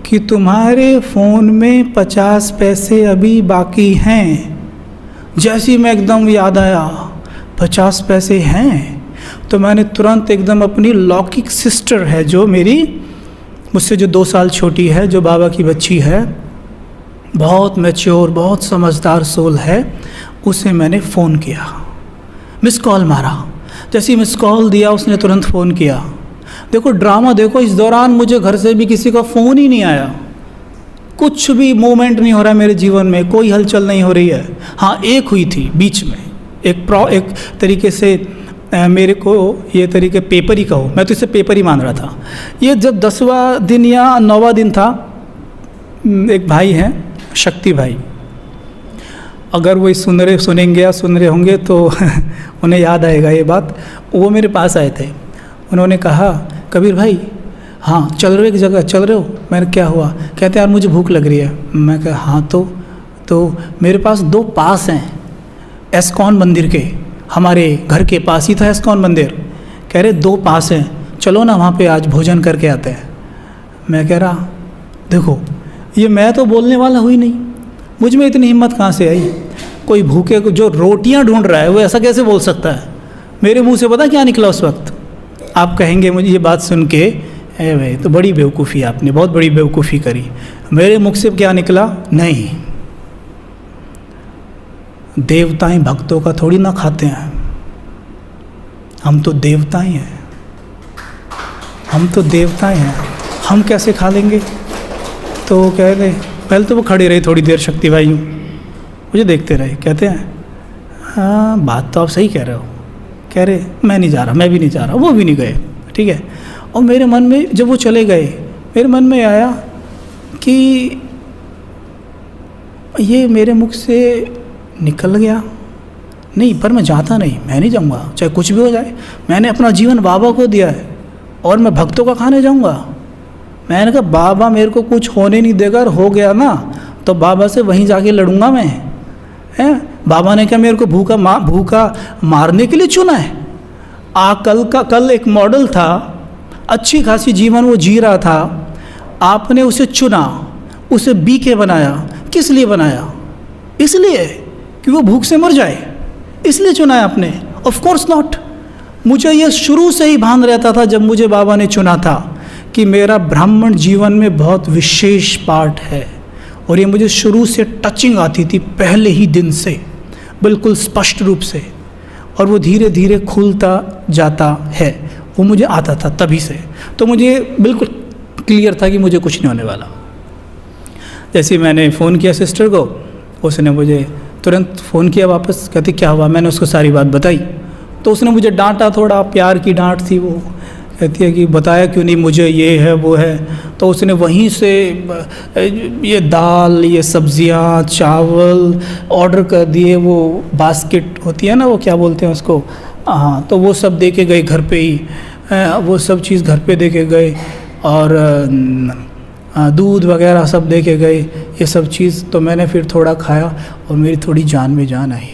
कि तुम्हारे फ़ोन में 50 पैसे अभी बाकी हैं। जैसे ही मैं एकदम याद आया 50 पैसे हैं, तो मैंने तुरंत एकदम अपनी लौकिक सिस्टर है जो मेरी मुझसे जो 2 साल छोटी है, जो बाबा की बच्ची है, बहुत मैच्योर बहुत समझदार सोल है, उसे मैंने फ़ोन किया, मिस कॉल मारा। जैसे ही मिस कॉल दिया उसने तुरंत फ़ोन किया। देखो ड्रामा देखो, इस दौरान मुझे घर से भी किसी का फ़ोन ही नहीं आया, कुछ भी मूवमेंट नहीं हो रहा है मेरे जीवन में, कोई हलचल नहीं हो रही है। हाँ एक हुई थी बीच में, एक तरीके से मेरे को ये तरीके पेपर ही कहो, मैं तो इसे पेपर ही मान रहा था। ये जब 10वां दिन या 9वां दिन था, एक भाई हैं शक्ति भाई, अगर वो सुनेंगे या सुन रहे होंगे तो उन्हें याद आएगा ये बात। वो मेरे पास आए थे, उन्होंने कहा कबीर भाई हाँ चल रहे हो एक जगह, चल रहे हो? मैंने क्या हुआ? कहते यार मुझे भूख लग रही है। मैं कहा हाँ तो मेरे पास 2 पास हैं एस्कॉन मंदिर के, हमारे घर के पास ही था एस्कॉन मंदिर। कह रहे 2 पास हैं, चलो ना वहाँ पे आज भोजन करके आते हैं। मैं कह रहा देखो ये मैं तो बोलने वाला हुई नहीं, मुझ में इतनी हिम्मत कहाँ से आई? कोई भूखे को जो रोटियां ढूंढ रहा है वो ऐसा कैसे बोल सकता है? मेरे मुंह से पता क्या निकला उस वक्त? आप कहेंगे मुझे ये बात सुन के ए भाई तो बड़ी बेवकूफ़ी, आपने बहुत बड़ी बेवकूफ़ी करी। मेरे मुख से क्या निकला? नहीं, देवताएं भक्तों का थोड़ी ना खाते हैं, हम तो देवताएं हैं, हम तो देवताएं हैं, हम कैसे खा लेंगे? तो कह रहे, पहले तो वो खड़े रहे थोड़ी देर, शक्ति भाई मुझे देखते रहे, कहते हैं हाँ बात तो आप सही कह रहे हो। कह रहे मैं नहीं जा रहा, मैं भी नहीं जा रहा, वो भी नहीं गए, ठीक है। और मेरे मन में जब वो चले गए, मेरे मन में आया कि ये मेरे मुख से निकल गया, नहीं पर मैं जाता नहीं, मैं नहीं जाऊँगा चाहे कुछ भी हो जाए, मैंने अपना जीवन बाबा को दिया है और मैं भक्तों का खाने जाऊँगा। मैंने कहा बाबा मेरे को कुछ होने नहीं देगा, और हो गया ना तो बाबा से वहीं जाके लड़ूंगा मैं, हैं? बाबा ने क्या मेरे को भूखा मारने के लिए चुना है? कल एक मॉडल था, अच्छी खासी जीवन वो जी रहा था, आपने उसे चुना, उसे बीके बनाया। किस लिए बनाया? इसलिए कि वो भूख से मर जाए, इसलिए चुना है आपने? Of course not. मुझे ये शुरू से ही भान रहता था जब मुझे बाबा ने चुना था कि मेरा ब्राह्मण जीवन में बहुत विशेष पार्ट है, और ये मुझे शुरू से टचिंग आती थी, पहले ही दिन से बिल्कुल स्पष्ट रूप से, और वो धीरे धीरे खुलता जाता है, वो मुझे आता था तभी से। तो मुझे बिल्कुल क्लियर था कि मुझे कुछ नहीं होने वाला। जैसे मैंने फ़ोन किया सिस्टर को, उसने मुझे तुरंत फ़ोन किया वापस, कहती क्या हुआ? मैंने उसको सारी बात बताई, तो उसने मुझे डांटा, थोड़ा प्यार की डांट थी वो। कहती है कि बताया क्यों नहीं मुझे, ये है वो है। तो उसने वहीं से ये दाल, ये सब्जियां, चावल ऑर्डर कर दिए, वो बास्केट होती है ना, वो क्या बोलते हैं उसको, हाँ, तो वो सब दे के गए घर पे ही, वो सब चीज़ घर पे दे के गए, और दूध वगैरह सब दे के गए, ये सब चीज़। तो मैंने फिर थोड़ा खाया और मेरी थोड़ी जान में जान आई।